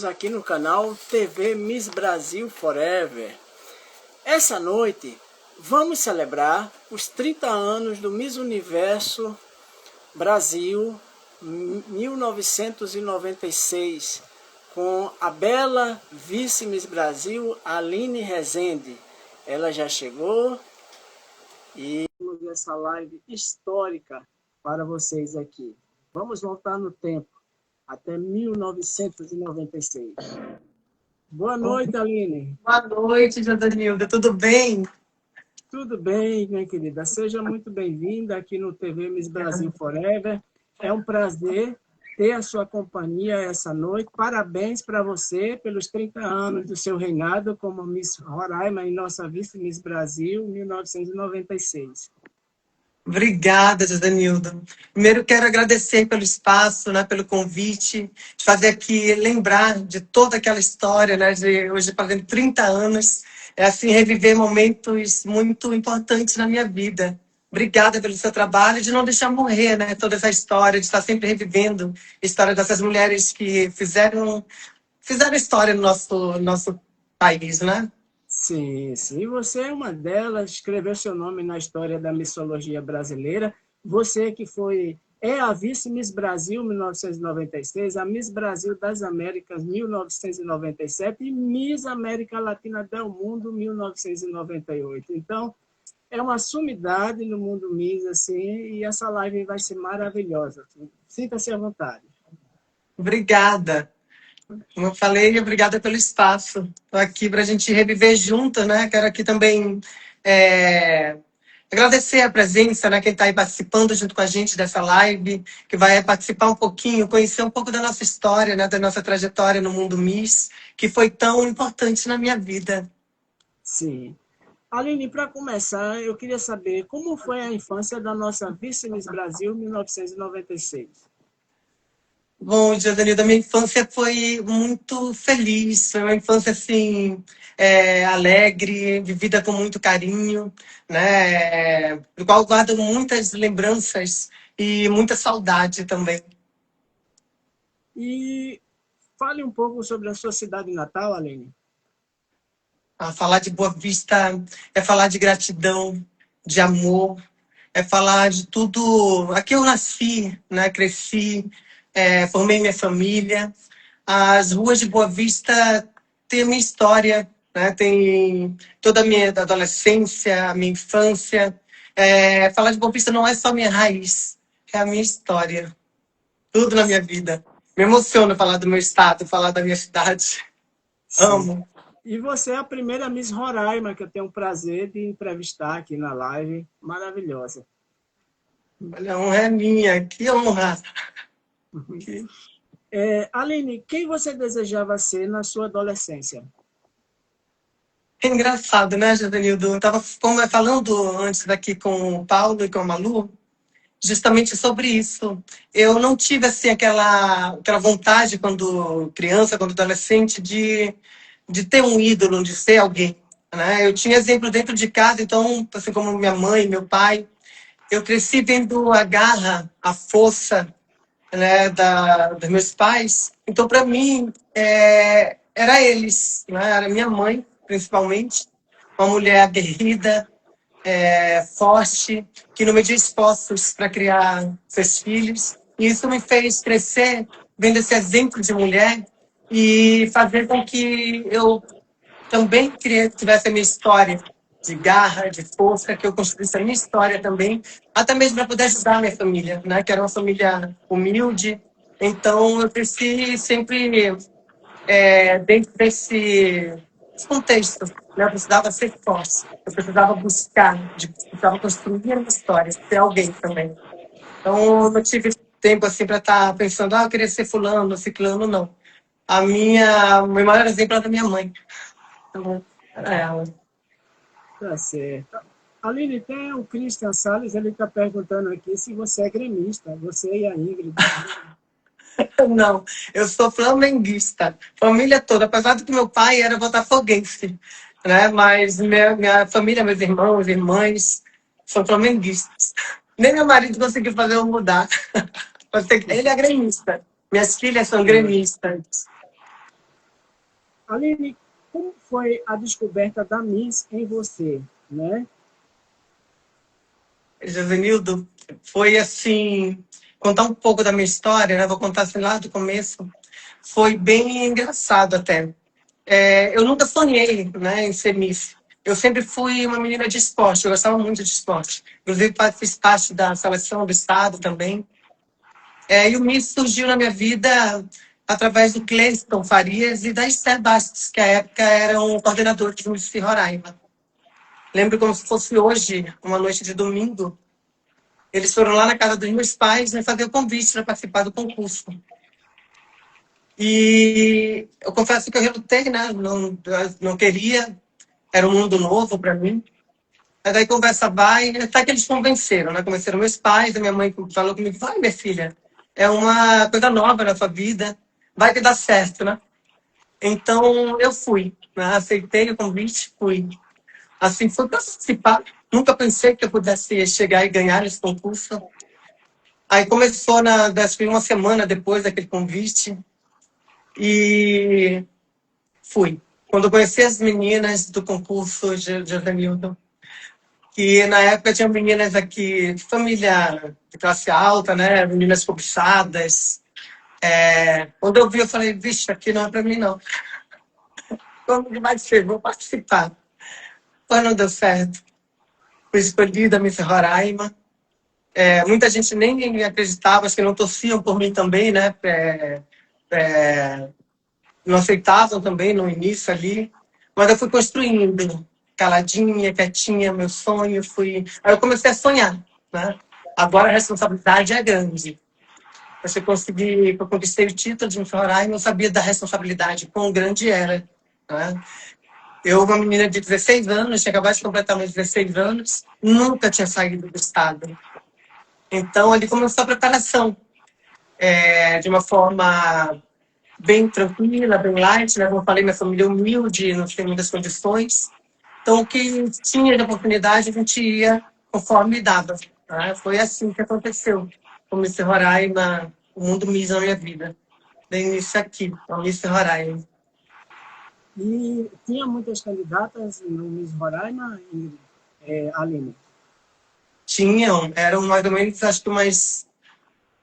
aqui no canal TV Miss Brasil Forever. Essa noite vamos celebrar os 30 anos do Miss Universo Brasil 1996 com a bela vice Miss Brasil Aline Rezende. Ela já chegou e vamos ver essa live histórica para vocês aqui. Vamos voltar no tempo até 1996. Boa noite, Aline. Boa noite, Jodanilda. Tudo bem? Tudo bem, minha querida. Seja muito bem-vinda aqui no TV Miss Brasil Forever. É um prazer ter a sua companhia essa noite. Parabéns para você pelos 30 anos do seu reinado como Miss Roraima e nossa vice Miss Brasil 1996. Obrigada, Jodanilda. Primeiro, quero agradecer pelo espaço, né, pelo convite, de fazer aqui, lembrar de toda aquela história, né, de hoje fazendo 30 anos, assim, reviver momentos muito importantes na minha vida. Obrigada pelo seu trabalho, de não deixar morrer, né, toda essa história, de estar sempre revivendo a história dessas mulheres que fizeram história no nosso país, né? Sim, sim. Você é uma delas, escreveu seu nome na história da missologia brasileira. Você que é a vice Miss Brasil 1996, a Miss Brasil das Américas 1997 e Miss América Latina del Mundo 1998. Então, é uma sumidade no mundo Miss, assim, e essa live vai ser maravilhosa. Sinta-se à vontade. Obrigada. Como eu falei, obrigada pelo espaço. Estou aqui para a gente reviver junto, né? Quero aqui também agradecer a presença, né? Quem está aí participando junto com a gente dessa live, que vai participar um pouquinho, conhecer um pouco da nossa história, né? Da nossa trajetória no mundo Miss, que foi tão importante na minha vida. Sim. Aline, para começar, eu queria saber como foi a infância da nossa vice Miss Brasil 1996. Bom, Jodanilda, minha infância foi muito feliz, foi uma infância assim, alegre, vivida com muito carinho, né? Do qual eu guardo muitas lembranças e muita saudade também. E fale um pouco sobre a sua cidade natal, Aline. Falar de Boa Vista é falar de gratidão, de amor, é falar de tudo. Aqui eu nasci, né? Cresci, formei minha família. As ruas de Boa Vista têm a minha história, né? Tem toda a minha adolescência, a minha infância. Falar de Boa Vista não é só minha raiz, é a minha história. Tudo na minha vida. Me emociona falar do meu estado, falar da minha cidade. Sim. Amo. E você é a primeira Miss Roraima que eu tenho o prazer de entrevistar aqui na live. Maravilhosa. Olha, a honra é minha. Que honra. Aline, quem você desejava ser na sua adolescência? É engraçado, né, Jodanildo? Eu estava falando antes daqui com o Paulo e com a Malu, justamente sobre isso. Eu não tive assim aquela vontade quando criança, quando adolescente, de ter um ídolo, de ser alguém, né? Eu tinha exemplo dentro de casa, então, assim como minha mãe, meu pai, eu cresci vendo a garra, a força, né, dos meus pais. Então, para mim, era eles, né? Era minha mãe, principalmente, uma mulher aguerrida, forte, que não media esforços para criar seus filhos. E isso me fez crescer vendo esse exemplo de mulher e fazer com que eu também tivesse a minha história de garra, de força, que eu construísse a minha história também, até mesmo para poder ajudar a minha família, né? Que era uma família humilde. Então, eu cresci sempre dentro desse contexto, né? Eu precisava ser forte, eu precisava buscar, eu precisava construir a minha história, ser alguém também. Então, eu não tive tempo assim para estar pensando, eu queria ser fulano, ciclano, não. O meu maior exemplo era da minha mãe. Então, era ela. Tá certo. Aline, tem o Christian Salles, ele está perguntando aqui se você é gremista, você e a Ingrid. Não, eu sou flamenguista, família toda, apesar de que meu pai era botafoguense, né? Mas minha família, meus irmãos, irmãs, são flamenguistas. Nem meu marido conseguiu fazer eu mudar. Ele é gremista. Minhas filhas são gremistas. Aline, como foi a descoberta da Miss em você, né? Josenildo, foi assim, contar um pouco da minha história, né? Vou contar assim lá do começo. Foi bem engraçado até. Eu nunca sonhei, né, em ser Miss. Eu sempre fui uma menina de esporte, eu gostava muito de esporte. Inclusive, fiz parte da seleção do estado também. E o Miss surgiu na minha vida através do Cleiston Farias e da Esther Bastos, que à época eram coordenadores do Miss Roraima. Lembro como se fosse hoje, uma noite de domingo. Eles foram lá na casa dos meus pais, né, fazer o convite para participar do concurso. E eu confesso que eu relutei, né? Não queria, era um mundo novo para mim. Mas daí conversa vai, até que eles convenceram, né? Convenceram meus pais, a minha mãe falou comigo, vai, minha filha, é uma coisa nova na sua vida, vai que dá certo, né? Então eu fui, né? Aceitei o convite, fui. Assim, fui para participar. Nunca pensei que eu pudesse chegar e ganhar esse concurso. Aí começou acho que uma semana depois daquele convite e fui. Quando eu conheci as meninas do concurso de Hamilton, que na época tinham meninas aqui de família de classe alta, né? Meninas cobiçadas. Quando eu vi, eu falei, vixe, aqui não é para mim, não. Como vai ser? Vou participar. Mas não deu certo. Fui escolhida Miss Roraima. Muita gente nem acreditava, acho que não torciam por mim também, né? Não aceitavam também no início ali. Mas eu fui construindo, caladinha, quietinha, meu sonho. Aí eu comecei a sonhar, né? Agora a responsabilidade é grande. Eu conquistei o título de Miss Roraima, eu sabia da responsabilidade, quão grande era. Né? Eu, uma menina de 16 anos, tinha acabado de completar meus 16 anos, nunca tinha saído do estado. Então, ali começou a preparação, de uma forma bem tranquila, bem light, né? Como eu falei, minha família é humilde, não tinha muitas condições. Então, o que tinha de oportunidade, a gente ia conforme dava. Né? Foi assim que aconteceu. Comecei Roraima, o mundo Miss na minha vida. Dei início aqui, a Miss Roraima. E tinha muitas candidatas no Miss Roraima, Aline? Eram mais ou menos, acho que umas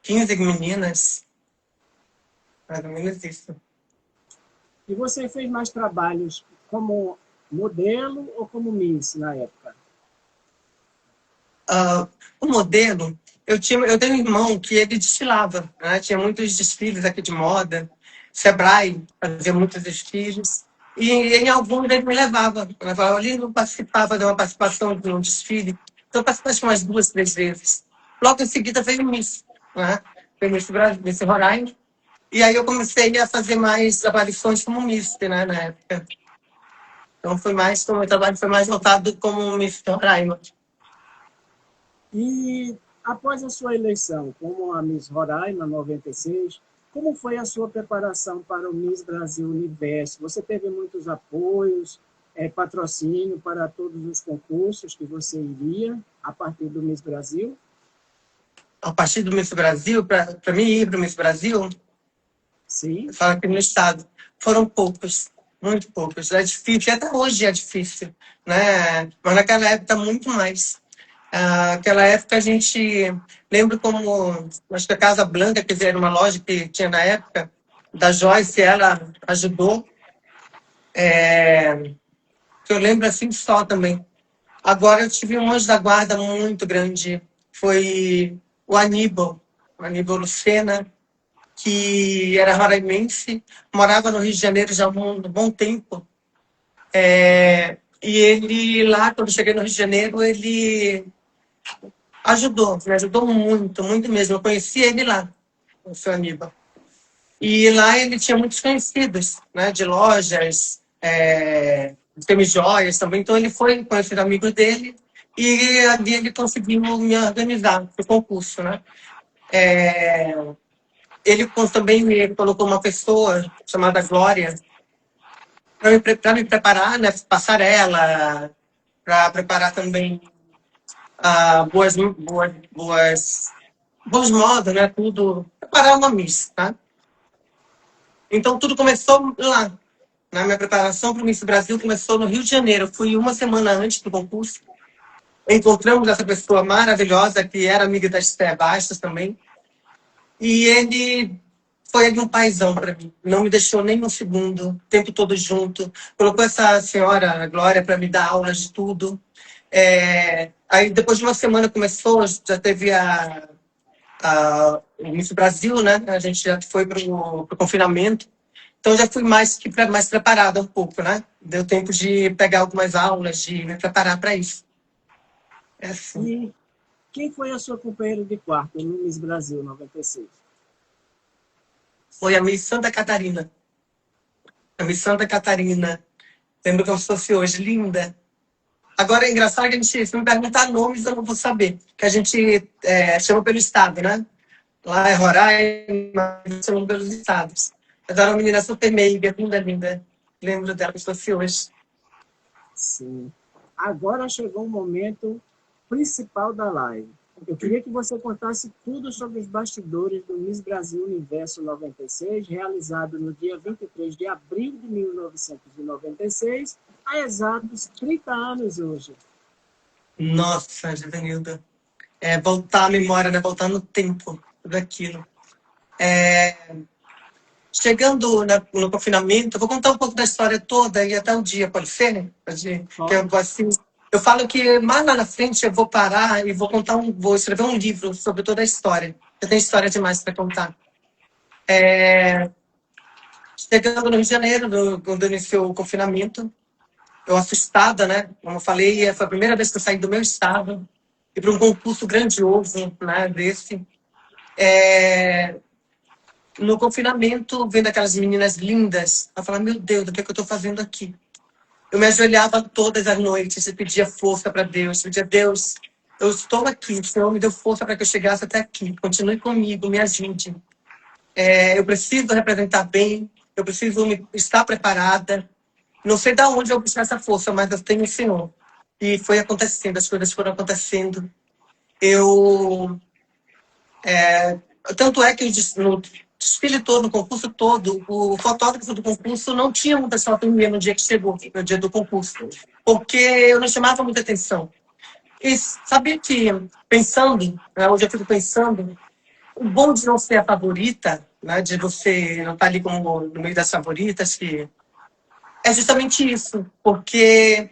15 meninas. Mais ou menos isso. E você fez mais trabalhos como modelo ou como Miss na época? O modelo, eu tenho um irmão que ele desfilava, né? Tinha muitos desfiles aqui de moda, Sebrae fazia muitos desfiles, e em alguns ele me levava. Eu levava ali, não participava de uma participação de um desfile, então eu participei acho, umas 2, 3 vezes. Logo em seguida veio o Miss, né? Veio Miss Brasil, Miss Roraima, e aí eu comecei a fazer mais aparições como Miss, né, na época. Então o meu trabalho foi mais voltado como Miss Roraima. E após a sua eleição como a Miss Roraima 96, como foi a sua preparação para o Miss Brasil Universo? Você teve muitos apoios, patrocínio para todos os concursos que você iria a partir do Miss Brasil? A partir do Miss Brasil, para mim ir para o Miss Brasil, Sim. fala aqui no estado, foram poucos, muito poucos. É difícil, até hoje é difícil, né? Mas naquela época muito mais. Naquela época a gente lembro como, acho que a Casa Blanca, que era uma loja que tinha na época, da Joyce, ela ajudou. Que eu lembro assim só também. Agora eu tive um anjo da guarda muito grande, foi o Aníbal Lucena, que era roraimense, morava no Rio de Janeiro já há um bom tempo. E ele lá, quando cheguei no Rio de Janeiro, ele me ajudou muito, muito mesmo. Eu conheci ele lá, o seu Aníbal. E lá ele tinha muitos conhecidos, né, de lojas, semijoias também. Então ele foi conhecer amigos dele e ali ele conseguiu me organizar para o concurso, né? Ele também me colocou uma pessoa chamada Glória para me preparar, né, passarela, para preparar também bons modos, né, tudo, preparar uma miss, tá? Então tudo começou lá. Na minha preparação para o Miss Brasil começou no Rio de Janeiro. Eu fui uma semana antes do concurso. Encontramos essa pessoa maravilhosa, que era amiga da Esther Bastos também. E ele foi ali um paizão para mim. Não me deixou nem um segundo, o tempo todo junto. Colocou essa senhora, a Glória, para me dar aulas de tudo. Aí, depois de uma semana começou, já teve o Miss Brasil, né? A gente já foi para o confinamento. Então, já fui mais preparada um pouco, né? Deu tempo de pegar algumas aulas, de me preparar para isso. É assim. E quem foi a sua companheira de quarto no Miss Brasil 96? Foi a Miss Santa Catarina. A Miss Santa Catarina. Lembro como se fosse hoje. Linda. Agora, é engraçado que a gente, se me perguntar nomes, eu não vou saber. Que a gente chama pelo estado, né? Lá é Roraima, chamam pelos estados. Mas era uma menina super meiga, linda, linda. Lembro dela como se fosse hoje. Sim. Agora chegou o momento principal da live. Eu queria que você contasse tudo sobre os bastidores do Miss Brasil Universo 96, realizado no dia 23 de abril de 1996, há exatos 30 anos hoje. Nossa, Givanilda. Voltar à memória, né? Voltar no tempo daquilo. Chegando no confinamento, eu vou contar um pouco da história toda e até o dia, pode ser, né? Eu falo que mais lá na frente eu vou parar e vou escrever um livro sobre toda a história. Eu tenho história demais para contar. Chegando no Rio de Janeiro, quando iniciou o confinamento, eu assustada, né? Como eu falei, foi a primeira vez que eu saí do meu estado e para um concurso grandioso, né? Desse. No confinamento, vendo aquelas meninas lindas, eu falava, meu Deus, o que é que eu estou fazendo aqui? Eu me ajoelhava todas as noites e pedia força para Deus. Pedia, Deus, eu estou aqui, o Senhor me deu força para que eu chegasse até aqui. Continue comigo, me ajude. Eu preciso representar bem, eu preciso estar preparada. Não sei de onde eu vou buscar essa força, mas eu tenho o Senhor. E foi acontecendo, as coisas foram acontecendo. Tanto é que no desfile todo, no concurso todo, o fotógrafo do concurso não tinha muita foto minha no dia que chegou, no dia do concurso, porque eu não chamava muita atenção. E sabia que, pensando, né, hoje eu fico pensando, o bom de não ser a favorita, né, de você não estar ali como no meio das favoritas, que é justamente isso, porque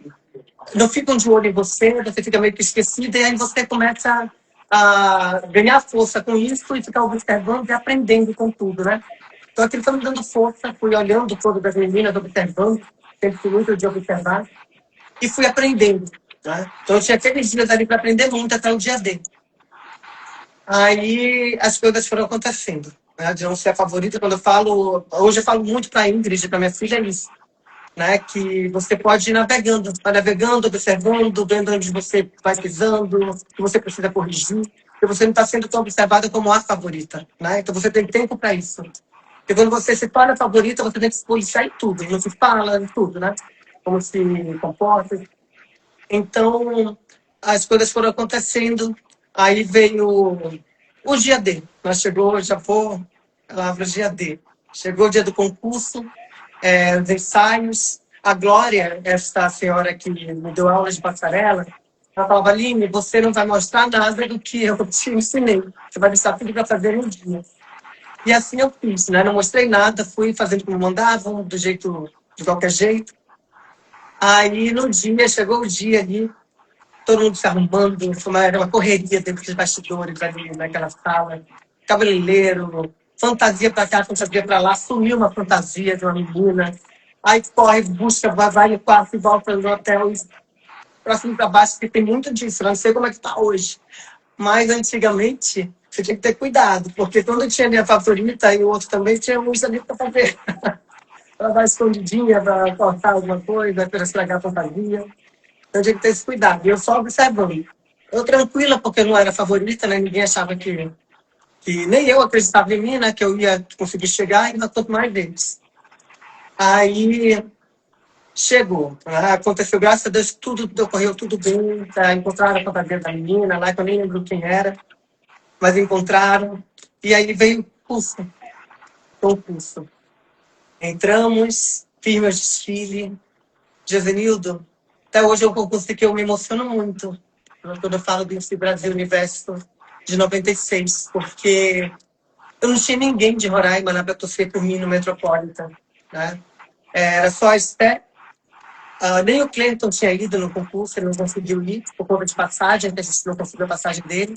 não ficam de olho em você, você fica meio que esquecida, e aí você começa a ganhar força com isso e ficar observando e aprendendo com tudo, né? Então aquilo foi me dando força, fui olhando todas as meninas, observando, sempre fui muito de observar, e fui aprendendo, né? Então eu tinha aqueles dias ali para aprender muito até o dia D. Aí as coisas foram acontecendo, né? De não ser a favorita, quando eu falo, hoje eu falo muito para a Ingrid, para minha filha, é isso. Né, que você pode ir navegando, observando, vendo onde você vai pisando, que você precisa corrigir, que você não está sendo tão observada como a favorita. Né? Então você tem tempo para isso. Porque quando você se torna favorita, você tem que se policiar em tudo, não se fala em tudo, né? Como se comporta. Então, as coisas foram acontecendo, aí veio o dia D. Nós chegou, já foi a palavra dia D. Chegou o dia do concurso, os ensaios. A Glória, esta senhora que me deu aula de passarela, ela falava, Aline, você não vai mostrar nada do que eu te ensinei. Você vai deixar tudo para fazer um dia. E assim eu fiz, né? Não mostrei nada, fui fazendo como mandavam, de qualquer jeito. Aí no dia, chegou o dia ali, todo mundo se arrumando, foi uma correria dentro dos bastidores ali naquela sala. Cabeleireiro, fantasia para cá, fantasia para lá, sumiu uma fantasia de uma menina. Aí corre, busca, vai no quarto e volta no hotel, para cima e para baixo, porque tem muito disso. Não sei como é que está hoje. Mas antigamente, você tinha que ter cuidado, porque quando tinha minha favorita e o outro também, tinha uns ali para fazer. Ela vai escondidinha para cortar alguma coisa, para estragar a fantasia. Então tinha que ter esse cuidado. E eu só observando. Eu tranquila, porque eu não era favorita, né? Ninguém achava que nem eu acreditava em mim, né? Que eu ia conseguir chegar, e ainda quanto mais deles. Aí chegou. Aconteceu, graças a Deus, tudo ocorreu tudo bem. Encontraram a fantasia da menina lá, que eu nem lembro quem era, mas encontraram. E aí veio o concurso. Entramos, fiz meu desfile. Josenildo, até hoje é um concurso que eu me emociono muito quando eu falo do Miss Brasil Universo de 96, porque eu não tinha ninguém de Roraima lá para torcer por mim no Metropolitan, né? Era só a Esté. Nem o Cleiton tinha ido no concurso, ele não conseguiu ir por conta de passagem, que a gente não conseguiu a passagem dele.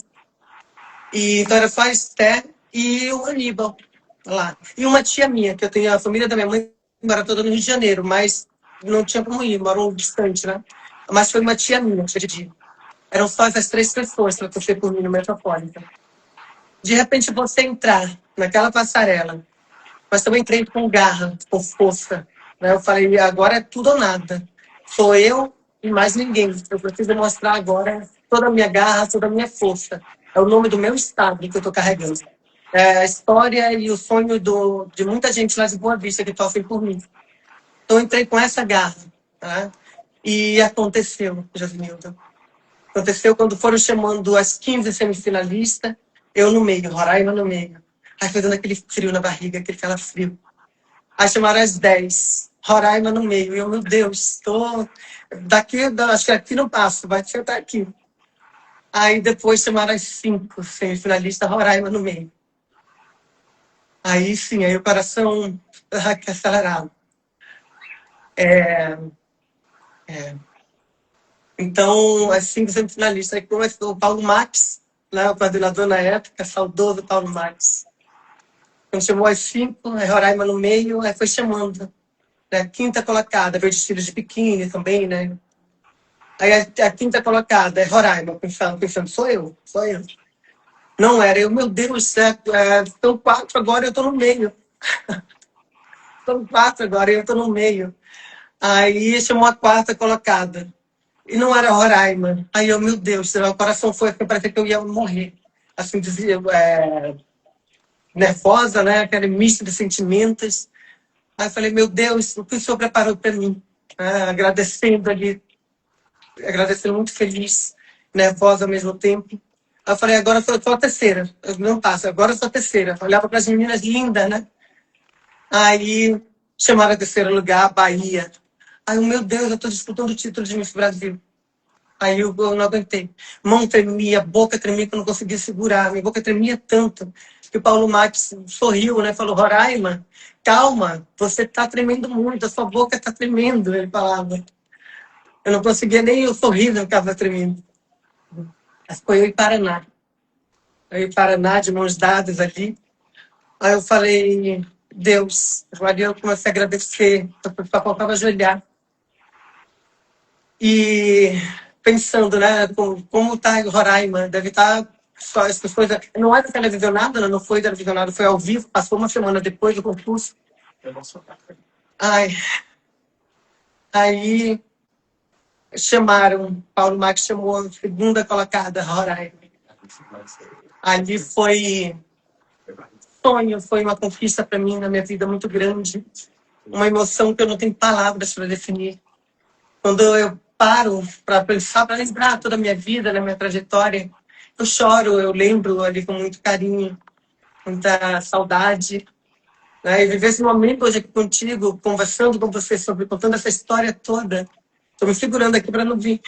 Então era só a Esté e o Aníbal lá. E uma tia minha, que eu tenho a família da minha mãe, mora toda no Rio de Janeiro, mas não tinha como ir, moram distante, né? Mas foi uma tia minha, tia Didi. Eram só essas 3 pessoas para torcer por mim no Metropolitan. De repente você entrar naquela passarela, mas também entrei com garra, com força, né? Eu falei, agora é tudo ou nada. Sou eu e mais ninguém. Eu preciso demonstrar agora toda a minha garra, toda a minha força. É o nome do meu estado que eu estou carregando. É a história e o sonho de muita gente lá de Boa Vista que torcem por mim. Então, eu entrei com essa garra. Né? E aconteceu, Josenildo. Aconteceu quando foram chamando as 15 semifinalistas, eu no meio, Roraima no meio. Aí foi dando aquele frio na barriga, aquele calafrio. Aí chamaram as 10, Roraima no meio. E eu, meu Deus, estou daqui, acho que aqui não passo, vai sentar aqui. Aí depois chamaram as 5 semifinalistas, Roraima no meio. Aí sim, aí o coração acelerado. Então, as 5 semifinalistas, aí começou o Paulo Max, né, o coordenador na época, saudoso Paulo Max. Então chamou as 5, aí Roraima no meio, aí foi chamando. Né, quinta colocada, veio desfile de biquíni também, né? Aí a quinta colocada é Roraima, pensando, sou eu. Não era eu, meu Deus, são 4 agora, eu estou no meio. São 4 agora, eu estou no meio. Aí chamou a quarta colocada. E não era Roraima. Aí eu, meu Deus, o coração foi, parecia que eu ia morrer. Assim, dizia, nervosa, né? Aquele misto de sentimentos. Aí eu falei, meu Deus, o que o senhor preparou para mim? Agradecendo ali, agradecendo muito feliz, nervosa ao mesmo tempo. Aí eu falei, agora eu sou a terceira. Eu não passo, agora eu sou a terceira. Eu olhava para as meninas lindas, né? Aí chamaram a terceiro lugar, Bahia. Aí, meu Deus, eu estou disputando o título de Miss Brasil. Aí eu não aguentei. Mão tremia, boca tremia, que eu não conseguia segurar. Minha boca tremia tanto que o Paulo Max sorriu, né? Falou, Roraima, calma, você está tremendo muito, a sua boca está tremendo, ele falava. Eu não conseguia nem o sorriso, eu estava tremendo. Mas foi eu e Paraná. Eu e Paraná, de mãos dadas ali. Aí eu falei, Deus, aí eu comecei a agradecer, só faltava ajoelhar. E pensando, né, como está em Roraima, deve estar só essas coisas. Não era televisionado, né, não foi televisionado, foi ao vivo, passou uma semana depois do concurso. Ai, aí chamaram, Paulo Max chamou a segunda colocada, Roraima. Ali foi sonho, foi uma conquista para mim na minha vida muito grande, uma emoção que eu não tenho palavras para definir. Quando eu paro para pensar, para lembrar toda a minha vida, na minha trajetória, eu choro, eu lembro ali com muito carinho, muita saudade. Né? E viver esse momento hoje aqui contigo, conversando com você sobre, contando essa história toda. Estou me segurando aqui para não vir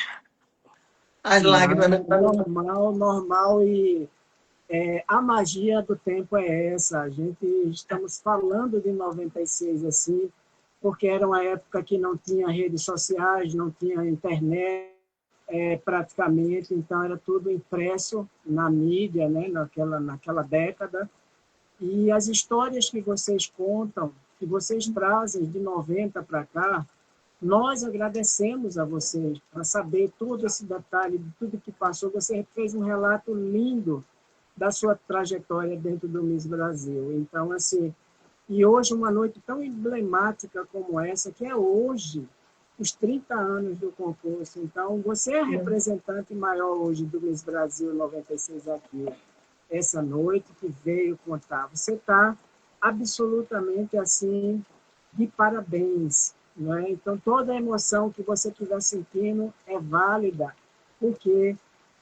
as lágrimas. Né? Normal. E a magia do tempo é essa. Estamos falando de 96 assim, porque era uma época que não tinha redes sociais, não tinha internet, praticamente, então era tudo impresso na mídia, né, naquela década. E as histórias que vocês contam, que vocês trazem de 90 para cá, nós agradecemos a vocês para saber todo esse detalhe de tudo que passou. Você fez um relato lindo da sua trajetória dentro do Miss Brasil. Então, assim, e hoje uma noite tão emblemática como essa, que é hoje, os 30 anos do concurso. Então, você é a representante maior hoje do Miss Brasil 96 aqui, essa noite que veio contar. Você está absolutamente assim, de parabéns. Né? Então, toda a emoção que você estiver sentindo é válida, porque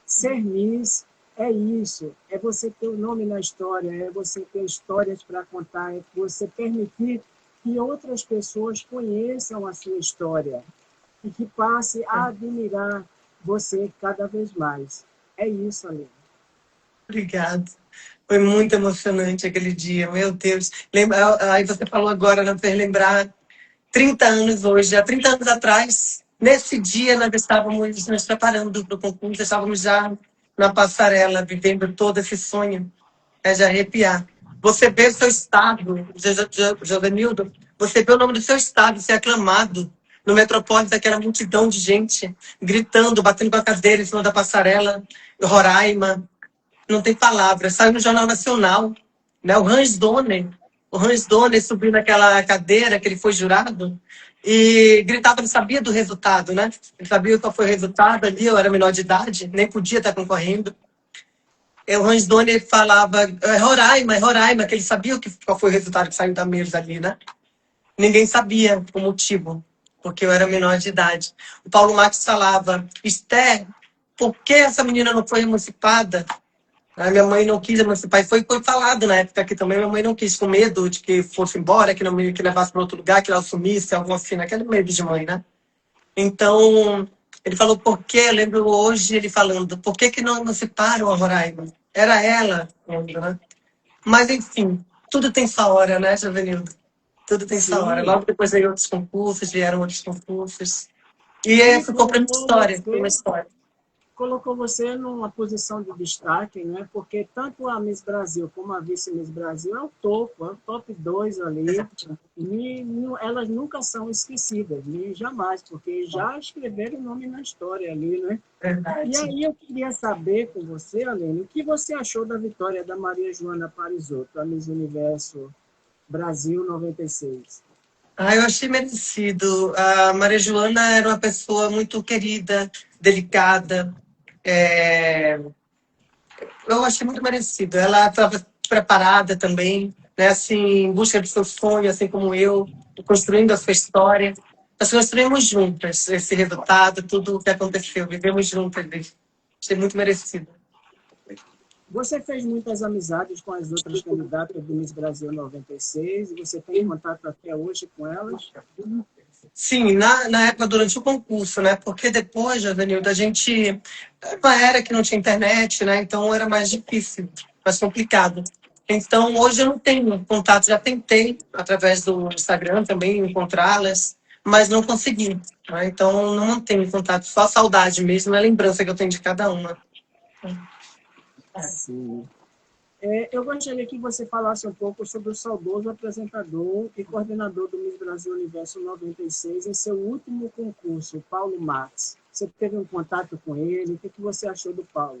ser Miss é isso, é você ter o nome na história, é você ter histórias para contar, é você permitir que outras pessoas conheçam a sua história e que passe a admirar você cada vez mais. É isso, Aline. Obrigada. Foi muito emocionante aquele dia, meu Deus. Aí você falou agora, não fez lembrar 30 anos hoje, há 30 anos atrás, nesse dia nós estávamos nos preparando para o concurso, estávamos já na passarela, vivendo todo esse sonho. É de arrepiar. Você vê o seu estado, Jovenildo, você vê o nome do seu estado ser aclamado no Metrópolis, aquela multidão de gente gritando, batendo com a cadeira em cima da passarela, Roraima, não tem palavras. Saiu no Jornal Nacional, né? O Hans Donner subiu naquela cadeira que ele foi jurado e gritava, ele sabia do resultado, né? Ele sabia qual foi o resultado ali, eu era menor de idade, nem podia estar concorrendo. O Hans Donner falava, Roraima, que ele sabia qual foi o resultado que saiu da mesa ali, né? Ninguém sabia o motivo, porque eu era menor de idade. O Paulo Marques falava, Esther, por que essa menina não foi emancipada? A minha mãe não quis emancipar, e foi falado na época aqui também, minha mãe não quis, com medo de que fosse embora, que não me que levasse para outro lugar, que ela assumisse, algo assim, naquele medo de mãe, né? Então, ele falou, por quê? Eu lembro hoje ele falando, por que não emanciparam a Roraima? Era ela, né? Mas, enfim, tudo tem sua hora, né, Jovenildo? Tudo tem sua hora. Sim. Logo depois veio outros concursos, vieram outros concursos. E ficou para minha história, foi uma história. Colocou você numa posição de destaque, né? Porque tanto a Miss Brasil como a Vice Miss Brasil é o top 2 ali. E elas nunca são esquecidas, nem jamais, porque já escreveram o nome na história ali, né? Verdade. E aí eu queria saber com você, Aline, o que você achou da vitória da Maria Joana Parisotto, a Miss Universo Brasil 96? Eu achei merecido. A Maria Joana era uma pessoa muito querida, delicada. Eu achei muito merecido. Ela estava preparada também, né? Assim, em busca do seu sonho, assim como eu, construindo a sua história. Nós construímos juntas esse resultado, tudo o que aconteceu. Vivemos juntas. Achei muito merecido. Você fez muitas amizades com as outras candidatas do Miss Brasil 96 e você tem contato até hoje com elas? Sim, na época, durante o concurso, né? Porque depois, Jovenildo, a gente... Uma era que não tinha internet, né? Então era mais difícil, mais complicado. Então, hoje eu não tenho contato. Já tentei, através do Instagram também, encontrá-las, mas não consegui. Né? Então, não mantenho contato. Só a saudade mesmo, a lembrança que eu tenho de cada uma. Sim. Eu gostaria que você falasse um pouco sobre o saudoso apresentador e coordenador do Miss Brasil Universo 96 em seu último concurso, Paulo Marques. Você teve um contato com ele? O que você achou do Paulo?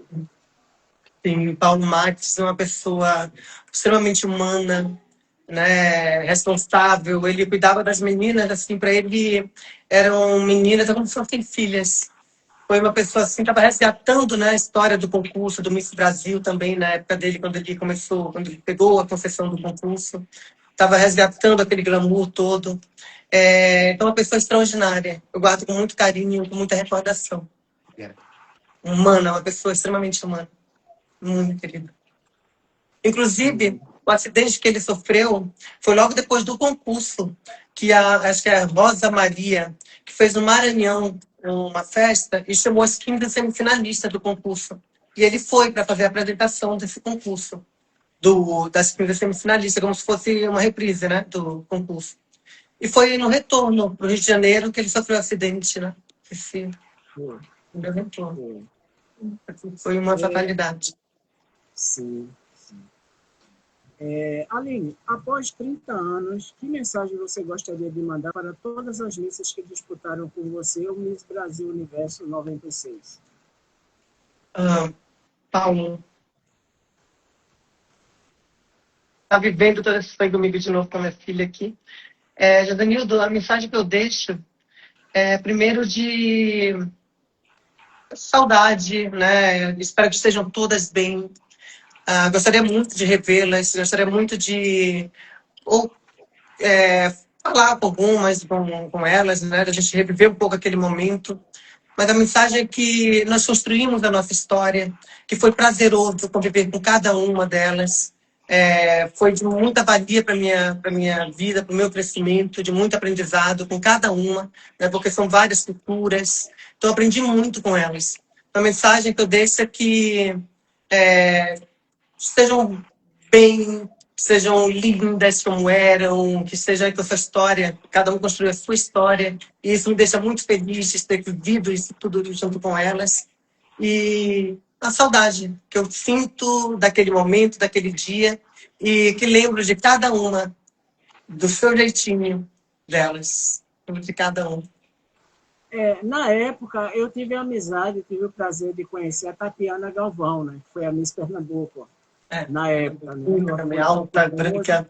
Sim, Paulo Marques é uma pessoa extremamente humana, né, responsável. Ele cuidava das meninas, assim, para ele eram meninas como se fossem filhas. Foi uma pessoa assim, estava resgatando, né, a história do concurso, do Miss Brasil também, na época dele, quando ele começou, quando ele pegou a concessão do concurso. Estava resgatando aquele glamour todo. Então, uma pessoa extraordinária. Eu guardo com muito carinho, com muita recordação. Humana, uma pessoa extremamente humana. Muito querida. Inclusive, o acidente que ele sofreu foi logo depois do concurso, que acho que é a Rosa Maria, que fez no Maranhão uma festa e chamou as 15 semifinalistas do concurso. E ele foi para fazer a apresentação desse concurso, das 15 semifinalistas, como se fosse uma reprise, né, do concurso. E foi no retorno para o Rio de Janeiro que ele sofreu o acidente, né? No retorno. Foi uma fatalidade. Sim. Aline, após 30 anos, que mensagem você gostaria de mandar para todas as missas que disputaram com você o Miss Brasil Universo 96? Paulo, está vivendo todo esse sonho comigo de novo com a minha filha aqui. Jodanildo, a mensagem que eu deixo é, primeiro, de saudade, né? Espero que estejam todas bem. Gostaria muito de revê-las, gostaria muito de falar com algumas, com elas, né? A gente reviver um pouco aquele momento. Mas a mensagem é que nós construímos a nossa história, que foi prazeroso conviver com cada uma delas, Foi de muita valia para minha vida, para o meu crescimento, de muito aprendizado com cada uma, né, porque são várias culturas. Então, eu aprendi muito com elas. A mensagem que eu deixo é que sejam bem, sejam lindas como eram, que seja com a sua história, cada um construiu a sua história, e isso me deixa muito feliz de ter vivido isso tudo junto com elas. E a saudade que eu sinto daquele momento, daquele dia, e que lembro de cada uma, do seu jeitinho delas, de cada um. Na época, eu tive a amizade, tive o prazer de conhecer a Tatiana Galvão, né? Que foi a Miss Pernambuco, na época. Né? Também alta, branca.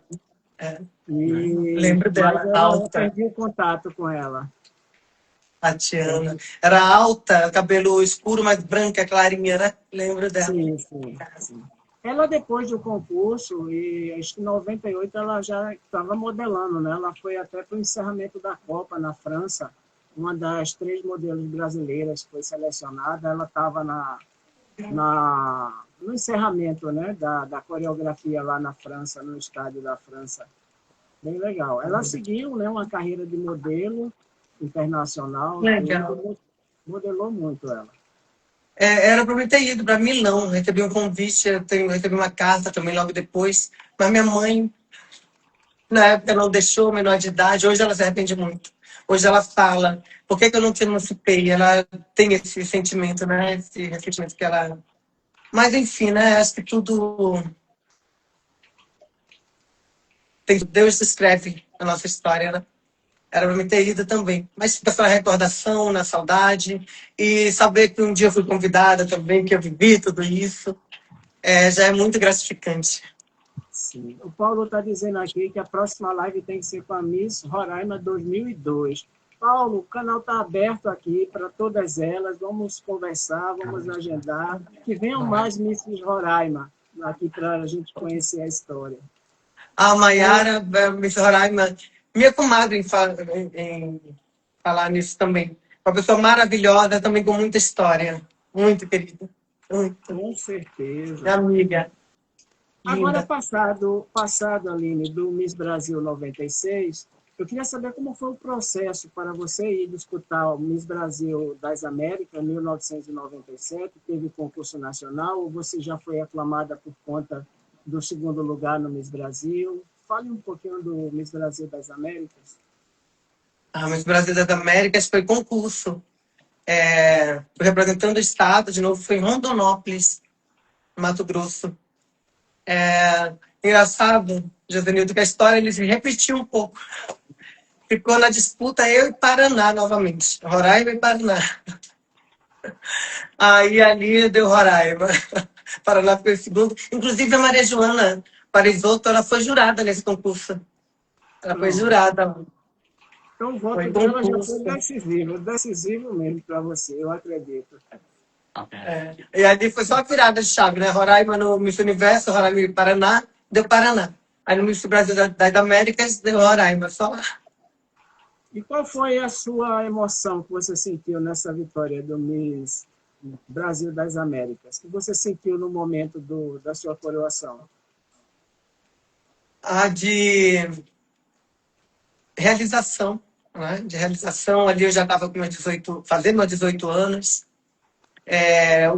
Lembro dela, eu perdi o contato com ela. Tatiana. Era alta, cabelo escuro, mas branca, clarinha, né? Lembro dela. Sim. Ela, depois do concurso, e acho que em 98, ela já estava modelando, né? Ela foi até para o encerramento da Copa na França, uma das 3 modelos brasileiras que foi selecionada, ela estava no encerramento, né, da coreografia lá na França, no estádio da França. Bem legal. Ela seguiu, né, uma carreira de modelo internacional. Legal. Modelou muito ela. Era para mim ter ido para Milão, recebi um convite, recebi uma carta também logo depois, mas minha mãe, na época, não deixou, menor de idade, hoje ela se arrepende muito. Hoje ela fala, por que eu não te emancipei? Ela tem esse sentimento, né? Esse ressentimento que ela... Mas, enfim, né? Acho que tudo... Deus escreve a nossa história, né? Era para me ter ido também. Mas fica essa recordação, na saudade, e saber que um dia eu fui convidada também, que eu vivi tudo isso, já é muito gratificante. Sim. O Paulo está dizendo aqui que a próxima live tem que ser com a Miss Roraima 2002. Paulo, o canal está aberto aqui para todas elas. Vamos conversar, vamos agendar. Que venham mais Miss Roraima aqui para a gente conhecer a história. A Maiara, Miss Roraima, minha comadre em falar nisso também. Uma pessoa maravilhosa, também com muita história. Muito querida. Muito. Com certeza. Minha amiga. Agora, passado, Aline, do Miss Brasil 96, eu queria saber como foi o processo para você ir disputar o Miss Brasil das Américas em 1997, teve concurso nacional, ou você já foi aclamada por conta do 2º lugar no Miss Brasil? Fale um pouquinho do Miss Brasil das Américas. Miss Brasil das Américas foi concurso. Representando o estado, de novo, foi em Rondonópolis, Mato Grosso. Engraçado, Josenildo, que a história ele se repetiu um pouco. Ficou na disputa eu e Paraná novamente. Roraima e Paraná. Aí ali deu Roraima. Paraná ficou em segundo. Inclusive a Maria Joana Parisotto, ela foi jurada nesse concurso. Ela foi jurada. Então o voto dela já foi decisivo mesmo para você, eu acredito. E ali foi só a virada de chave, né? Roraima no Miss Universo, Roraima e Paraná, deu Paraná. Aí no Miss Brasil das Américas, deu Roraima, só. E qual foi a sua emoção que você sentiu nessa vitória do Miss Brasil das Américas? Que você sentiu no momento da sua coroação? De realização, né? De realização. Ali eu já estava com fazendo meus 18 anos.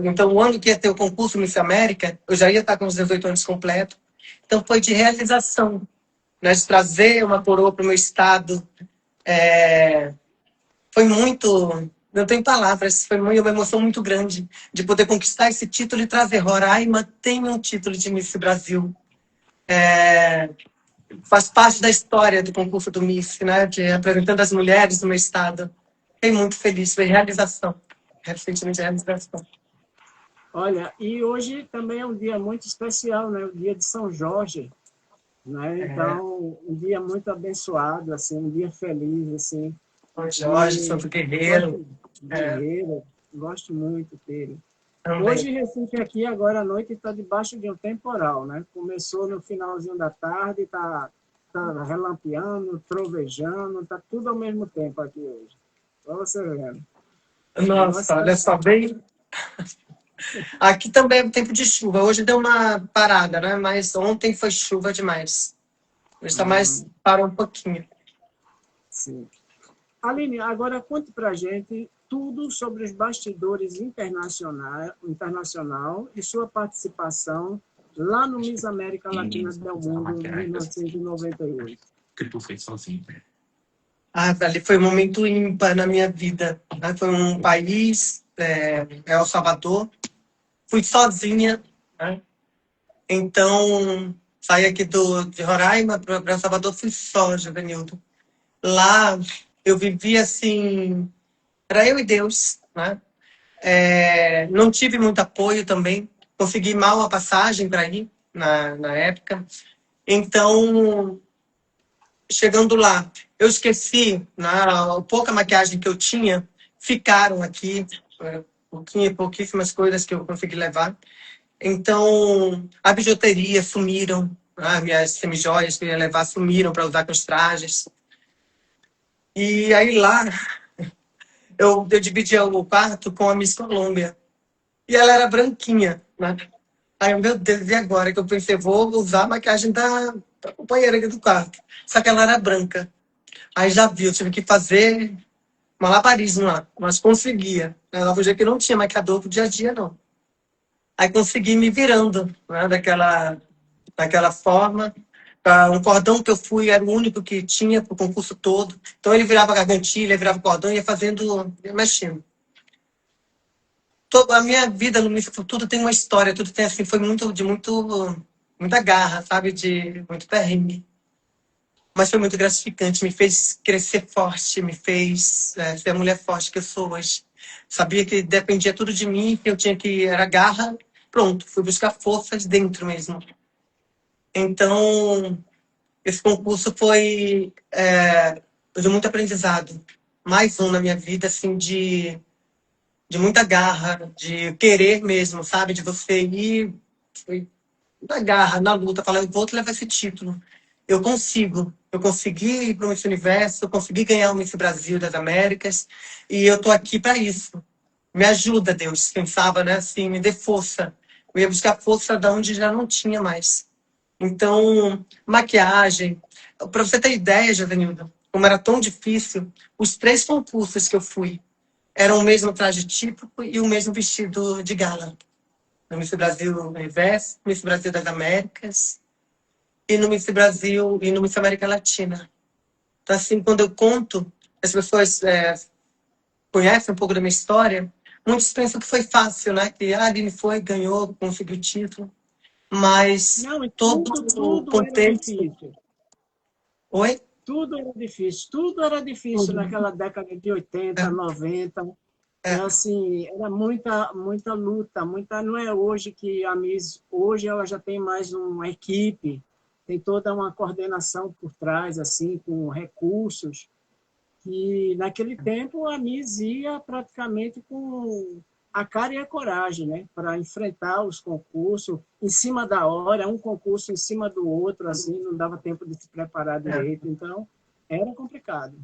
Então, o ano que ia ter o concurso Miss América, eu já ia estar com os 18 anos completos. Então, foi de realização, né? De trazer uma coroa para o meu estado. Foi muito... Não tenho palavras, foi uma emoção muito grande de poder conquistar esse título e trazer. Roraima tem um título de Miss Brasil. Faz parte da história do concurso do Miss, né? Apresentando as mulheres do meu estado. Fiquei muito feliz, foi realização. Recentemente, realização. Olha, e hoje também é um dia muito especial, né? O dia de São Jorge, né? Então, um dia muito abençoado, assim, um dia feliz, assim. São Jorge, Santo Guerreiro. Gosto muito dele. Também. Hoje, Recife aqui, agora à noite, está debaixo de um temporal, né? Começou no finalzinho da tarde, está relampeando, trovejando, está tudo ao mesmo tempo aqui hoje. Só você vendo. Nossa, olha só, bem... Aqui também é tempo de chuva. Hoje deu uma parada, né? Mas ontem foi chuva demais. Hoje está mais, Hum, parou um pouquinho. sim. Aline, agora conte para a gente tudo sobre os bastidores internacional e sua participação lá no Miss América Latina del Mundo 1998. Que tu fez sozinho. Ah, ali foi um momento ímpar na minha vida, né? Foi um país, El Salvador. Fui sozinha, né? Então, saí aqui de Roraima para El Salvador, fui só, Juvenildo. Lá eu vivi assim, era eu e Deus, né? Não tive muito apoio também, consegui mal a passagem para ir na época. Então, chegando lá, eu esqueci, a pouca maquiagem que eu tinha, ficaram aqui, pouquíssimas coisas que eu consegui levar. Então, a bijuteria sumiram, minhas semijoias que eu ia levar sumiram para usar com os trajes. E aí lá, eu dividia o quarto com a Miss Colômbia. E ela era branquinha, né? Aí, meu Deus, e agora? Que eu pensei, vou usar a maquiagem da companheira aqui do quarto. Só que ela era branca. Aí já viu, eu tive que fazer malabarismo lá, mas conseguia. Ela podia que não tinha maquiador pro dia a dia, não. Aí consegui me virando, né, daquela forma. Um cordão que eu fui era o único que tinha pro concurso todo. Então ele virava gargantilha, virava cordão e ia fazendo, ia mexendo. A minha vida no Miss tudo tem uma história, tudo tem assim, foi muita garra, sabe, de muito perrengue. Mas foi muito gratificante, me fez crescer forte, me fez ser a mulher forte que eu sou hoje. Sabia que dependia tudo de mim, que eu tinha que era garra, pronto, fui buscar forças dentro mesmo. Então, esse concurso foi de muito aprendizado. Mais um na minha vida, assim, de muita garra, de querer mesmo, sabe? De você ir na garra, na luta, falar, eu vou te levar esse título. Eu consigo. Eu consegui ir para o Miss Universo, eu consegui ganhar o Miss Brasil das Américas, e eu tô aqui para isso. Me ajuda, Deus. Pensava, né? Assim, me dê força. Eu ia buscar força da onde já não tinha mais. Então, maquiagem. Para você ter ideia, Jovenildo, como era tão difícil, os 3 concursos que eu fui eram o mesmo traje típico e o mesmo vestido de gala. No Miss Brasil Universo, Miss Brasil das Américas e no Miss Brasil e no Miss América Latina. Então, assim, quando eu conto, as pessoas conhecem um pouco da minha história, muitos pensam que foi fácil, né? Que a Aline foi, ganhou, conseguiu o título, mas Não, e todo o tudo era contexto... difícil. Oi? Tudo era difícil Tudo. naquela década de 80, É, 90. É é, assim, era muita luta, não é hoje que a Miss, hoje ela já tem mais uma equipe, tem toda uma coordenação por trás, assim, com recursos, que naquele tempo a Miss ia praticamente com a cara e a coragem, né, para enfrentar os concursos em cima da hora, um concurso em cima do outro, assim, não dava tempo de se preparar é. direito, então era complicado.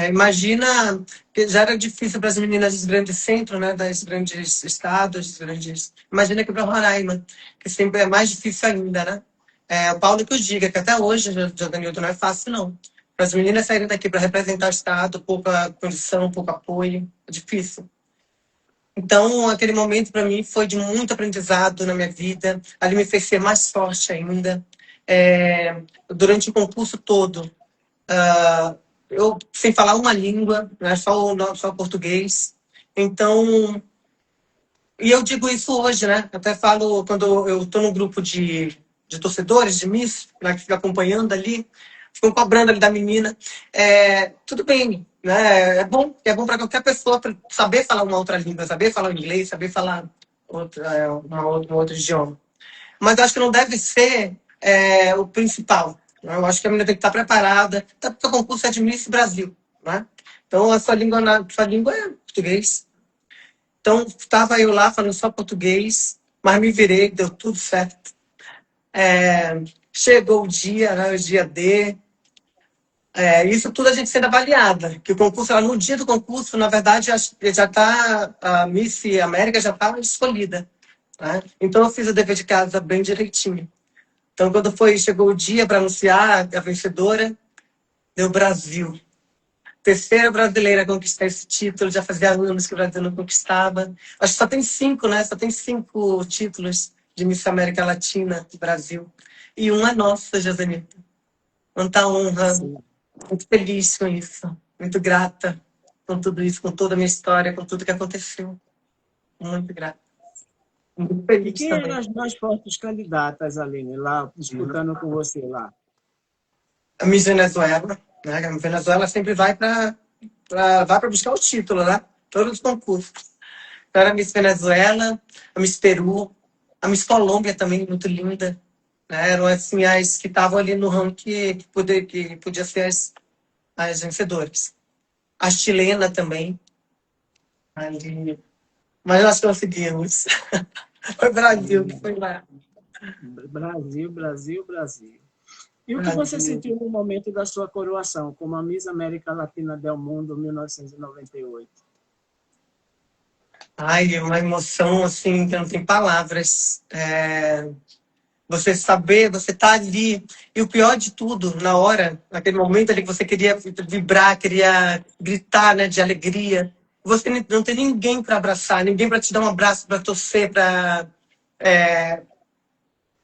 Imagina que já era difícil para as meninas dos grandes centros, né, das grandes estados, dos grandes... Imagina aqui para Roraima, que sempre é mais difícil ainda, né? O Paulo que eu diga, que até hoje, Jordanildo, não é fácil, não. Para as meninas saírem daqui para representar o estado, pouca condição, pouco apoio, é difícil. Então, aquele momento para mim foi de muito aprendizado na minha vida. Ali me fez ser mais forte ainda. Durante o concurso todo, eu sem falar uma língua, né, só o português. Então, e eu digo isso hoje, né? Até falo quando eu estou num grupo de torcedores, de Miss, né, que fica acompanhando ali, ficam cobrando ali da menina. Tudo bem, né? É bom para qualquer pessoa pra saber falar uma outra língua, saber falar inglês, saber falar um outro idioma. Mas eu acho que não deve ser o principal. Né? Eu acho que a menina tem que estar preparada, até porque o concurso é de Miss Brasil. Né? Então, sua língua é português. Então, estava eu lá falando só português, mas me virei, deu tudo certo. Chegou o dia, né, o dia D, Isso tudo a gente sendo avaliada, que o concurso, no dia do concurso, na verdade, já está, a Miss América já estava escolhida. Né? Então eu fiz o dever de casa bem direitinho. Então quando chegou o dia para anunciar a vencedora, deu Brasil. Terceira brasileira a conquistar esse título, já fazia anos que o Brasil não conquistava. Acho que só tem 5, né? Só tem 5 títulos de Miss América Latina do Brasil. E uma é nossa, Josanita. Quanta honra. Sim. Muito feliz com isso. Muito grata com tudo isso, com toda a minha história, com tudo que aconteceu. Muito grata. Muito E feliz quem também. eram as mais fortes candidatas, Aline, lá, disputando com você lá? A Miss Venezuela, né? A Venezuela sempre vai para buscar o título, né? Todos os concursos. Então, era a Miss Venezuela, a Miss Peru, a Miss Colômbia também, muito linda. Né? Eram assim, as que estavam ali no ranking que podia ser as vencedoras. A chilena também. Ali. Mas nós conseguimos. Foi Brasil que foi lá. Brasil, Brasil, Brasil. E o que você Brasil. sentiu no momento da sua coroação como a Miss América Latina del Mundo 1998? Ai, uma emoção assim que não tem palavras. Você saber, você tá ali. E o pior de tudo, na hora, naquele momento ali que você queria vibrar, queria gritar, né, de alegria. Você não tem ninguém para abraçar, ninguém para te dar um abraço, para torcer, para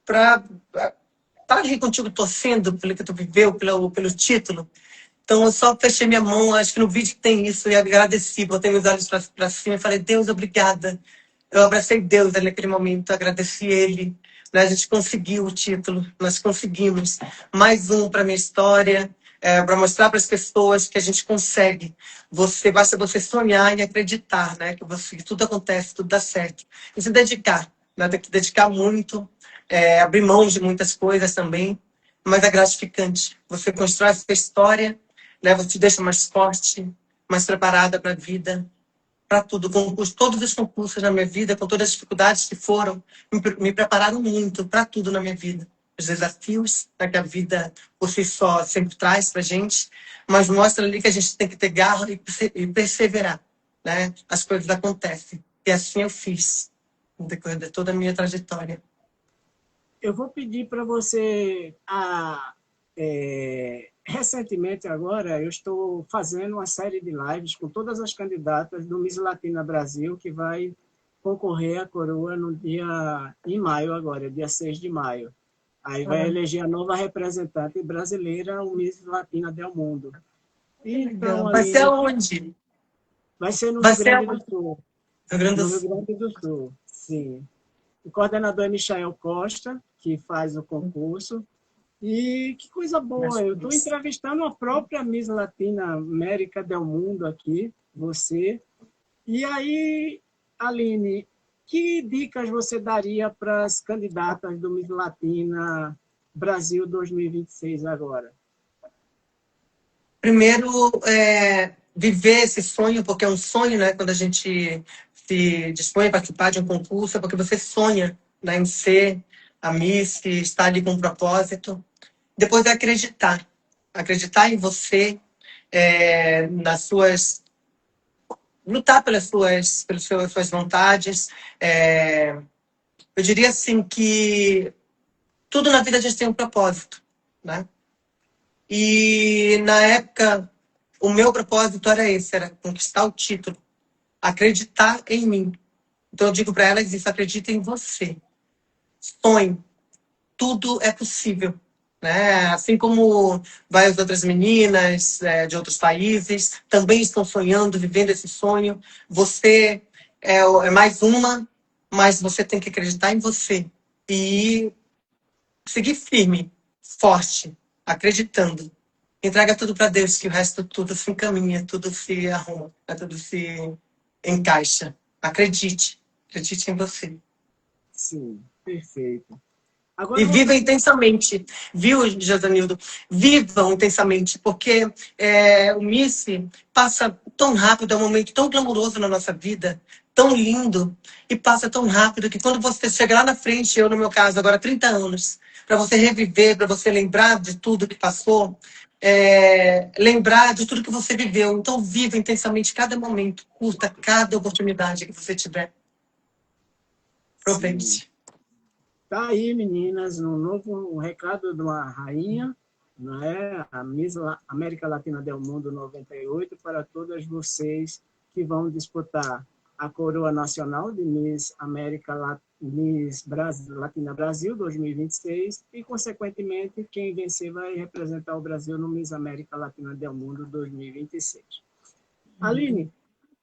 estar ali contigo torcendo pelo que tu viveu, pelo título. Então eu só fechei minha mão, acho que no vídeo que tem isso, e agradeci, botei meus olhos para cima e falei, Deus, obrigada. Eu abracei Deus ali naquele momento, agradeci Ele. Né? A gente conseguiu o título, nós conseguimos. Mais um para minha história, para mostrar para as pessoas que a gente consegue. Basta você sonhar e acreditar, né? Que tudo acontece, tudo dá certo. E se dedicar, né? Tem que dedicar muito, abrir mão de muitas coisas também, mas é gratificante. Você constrói essa história, né? Você te deixa mais forte, mais preparada para a vida, para tudo. Todos os concursos na minha vida, com todas as dificuldades que foram, me prepararam muito para tudo na minha vida. Os desafios, né, que a vida por si só sempre traz para gente, mas mostra ali que a gente tem que ter garra e perseverar. Né? As coisas acontecem. E assim eu fiz, no decorrer de toda a minha trajetória. Eu vou pedir para você, recentemente agora, eu estou fazendo uma série de lives com todas as candidatas do Miss Latina Brasil, que vai concorrer à coroa em maio agora, dia 6 de maio. Aí vai eleger a nova representante brasileira, o Miss Latina del Mundo. Então, Vai ser ali, aonde? vai ser no Vai Rio ser Grande do aonde? Sul. Rio Grande do No Rio Sul. Grande do Sul, sim. O coordenador é Michael Costa, que faz o concurso. E que coisa boa, eu estou entrevistando a própria Miss Latina América del Mundo aqui, você. E aí, Aline, que dicas você daria para as candidatas do Miss Latina Brasil 2026 agora? Primeiro, viver esse sonho, porque é um sonho, né? Quando a gente se dispõe a participar de um concurso, é porque você sonha, né, em ser a Miss, que está ali com um propósito. Depois é acreditar. Acreditar em você, nas suas... Lutar pelas suas vontades. Eu diria assim que tudo na vida a gente tem um propósito, né? E na época, o meu propósito era esse, era conquistar o título, acreditar em mim. Então eu digo para elas isso, acredita em você. Sonhe, tudo é possível. Né? Assim como várias outras meninas de outros países também estão sonhando, vivendo esse sonho. Você é mais uma, mas você tem que acreditar em você e seguir firme, forte, acreditando. Entrega tudo para Deus, que o resto tudo se encaminha, tudo se arruma, tudo se encaixa. Acredite em você. Sim, perfeito. E Agora uma viva pergunta. intensamente, viu, Josanildo? Vivam intensamente, porque o Miss passa tão rápido, é um momento tão glamouroso na nossa vida, tão lindo, e passa tão rápido que quando você chega lá na frente, eu no meu caso, agora 30 anos, para você reviver, para você lembrar de tudo que passou, lembrar de tudo que você viveu. Então, viva intensamente cada momento, curta cada oportunidade que você tiver. Aproveite. Tá aí, meninas, um recado de uma rainha, né? A Miss América Latina del Mundo 98, para todas vocês que vão disputar a coroa nacional de Miss Latina Brasil 2026 e, consequentemente, quem vencer vai representar o Brasil no Miss América Latina del Mundo 2026. Aline,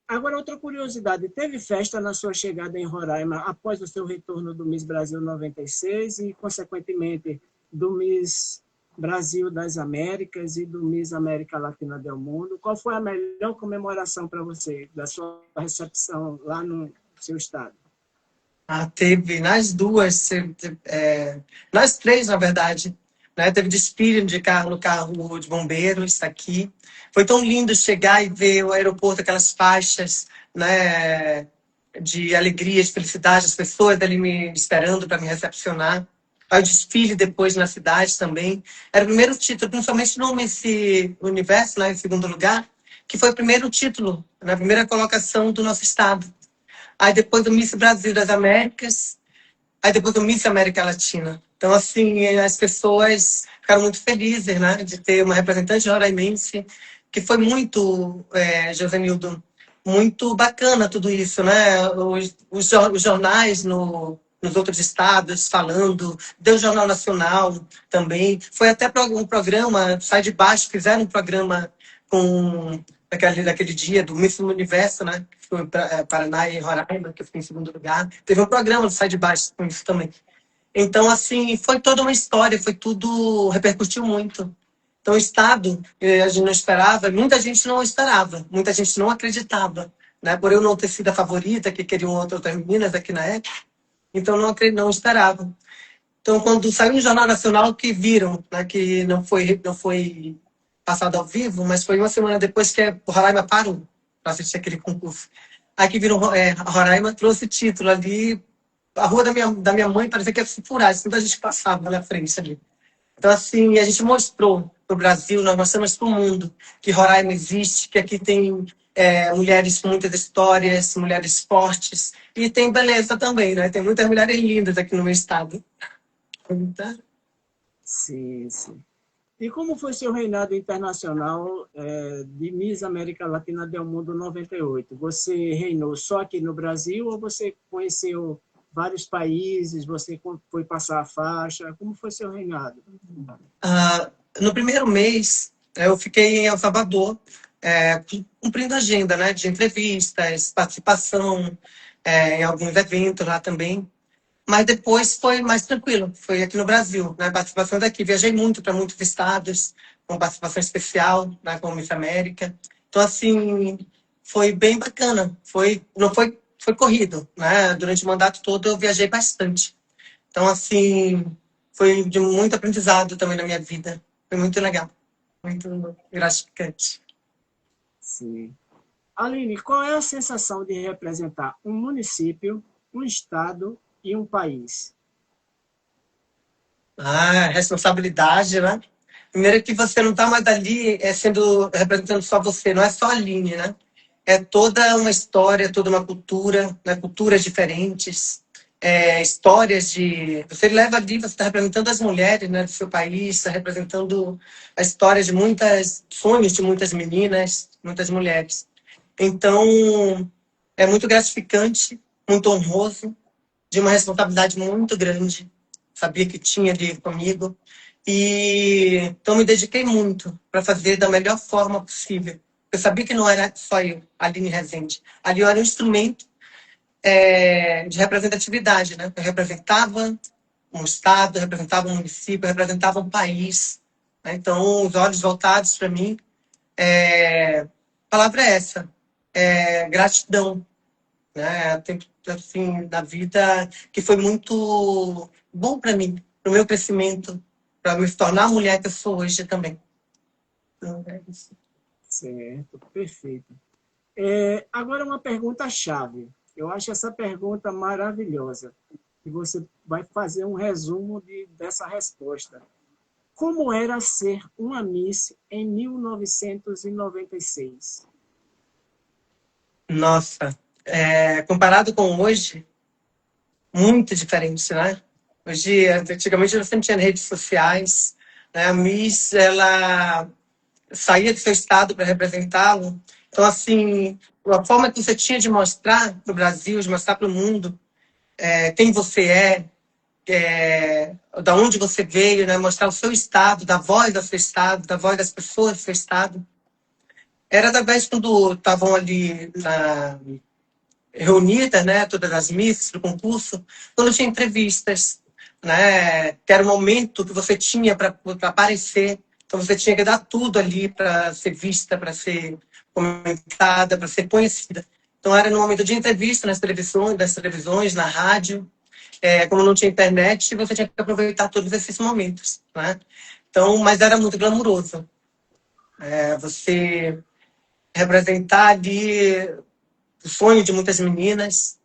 agora, outra curiosidade, teve festa na sua chegada em Roraima após o seu retorno do Miss Brasil 96 e, consequentemente, do Miss Brasil das Américas e do Miss América Latina del Mundo? Qual foi a melhor comemoração para você, da sua recepção lá no seu estado? Teve nas duas, nas três, na verdade. Né? Teve desfile no carro de bombeiros aqui. Foi tão lindo chegar e ver o aeroporto, aquelas faixas, né, de alegria, de felicidade, as pessoas ali me esperando para me recepcionar. Aí o desfile depois na cidade também. Era o primeiro título, principalmente no Miss Universo, lá em segundo lugar, que foi o primeiro título, na primeira colocação do nosso estado. Aí depois do Miss Brasil das Américas, aí depois do Miss América Latina. Então, assim, as pessoas ficaram muito felizes, né, de ter uma representante roraimense, que foi muito, Josenildo, muito bacana tudo isso, né? Os jornais nos outros estados falando, deu Jornal Nacional também. Foi até um programa, Sai de Baixo, fizeram um programa com daquele dia do Miss Universo, né? Que foi para Paraná e Roraima, que eu fiquei em segundo lugar. Teve um programa do Sai de Baixo com isso também. Então, assim, foi toda uma história, foi tudo, repercutiu muito. Então, o Estado, a gente não esperava, muita gente não esperava, muita gente não acreditava, né? Por eu não ter sido a favorita, que queriam outras meninas aqui na época, então não esperavam. Então, quando saiu no Jornal Nacional, que viram, né, que não foi passado ao vivo, mas foi uma semana depois que o Roraima parou para assistir aquele concurso. Aí que viram, a Roraima trouxe título ali, a rua da minha mãe parecia que ia se furar, muita gente passava na frente ali. Então, assim, a gente mostrou para o Brasil, nós mostramos para o mundo que Roraima existe, que aqui tem mulheres com muitas histórias, mulheres fortes, e tem beleza também, né? Tem muitas mulheres lindas aqui no meu estado. Tá? Sim, sim. E como foi seu reinado internacional de Miss América Latina del Mundo 98? Você reinou só aqui no Brasil ou você conheceu vários países? Você foi passar a faixa? Como foi seu reinado? No primeiro mês, eu fiquei em El Salvador, cumprindo a agenda, né, de entrevistas, participação em alguns eventos lá também. Mas depois foi mais tranquilo, foi aqui no Brasil, né? Participação daqui. Viajei muito para muitos estados, com participação especial, né? Com Miss América. Então, assim, foi bem bacana. Não foi corrido, né? Durante o mandato todo eu viajei bastante. Então, assim, foi de muito aprendizado também na minha vida. Foi muito legal, muito gratificante. Sim. Aline, qual é a sensação de representar um município, um estado e um país? Responsabilidade, né? Primeiro que você não está mais ali representando só você, não é só a Aline, né? É toda uma história, toda uma cultura, né? Culturas diferentes, histórias de... Você leva ali, você está representando as mulheres, né, do seu país, está representando a história de muitas sonhos de muitas meninas, muitas mulheres. Então, é muito gratificante, muito honroso, de uma responsabilidade muito grande. Sabia que tinha ali comigo. E então me dediquei muito para fazer da melhor forma possível. Eu sabia que não era só eu, a Aline Rezende. Ali eu era um instrumento de representatividade, né? Eu representava um estado, eu representava um município, eu representava um país. Né? Então, os olhos voltados para mim, a palavra é essa, gratidão, né? Tempo assim da vida que foi muito bom para mim, para o meu crescimento, para me tornar a mulher que eu sou hoje também. Então, é isso. Certo, perfeito. Agora uma pergunta-chave. Eu acho essa pergunta maravilhosa. E você vai fazer um resumo dessa resposta. como era ser uma Miss em 1996? Nossa, comparado com hoje, muito diferente, né? Hoje, antigamente, você não tinha redes sociais, né? A Miss, ela saía do seu estado para representá-lo. Então, assim, a forma que você tinha de mostrar para o Brasil, de mostrar para o mundo quem você da onde você veio, né? Mostrar o seu estado, da voz do seu estado, da voz das pessoas do seu estado. Era através quando estavam ali reunidas, né, todas as misses do concurso, quando tinha entrevistas, né, que era o momento que você tinha para aparecer, então você tinha que dar tudo ali para ser vista, para ser comentada, para ser conhecida. Então era no momento de entrevista nas televisões, na rádio, como não tinha internet, você tinha que aproveitar todos esses momentos, né? Então, mas era muito glamuroso. Você representar ali o sonho de muitas meninas,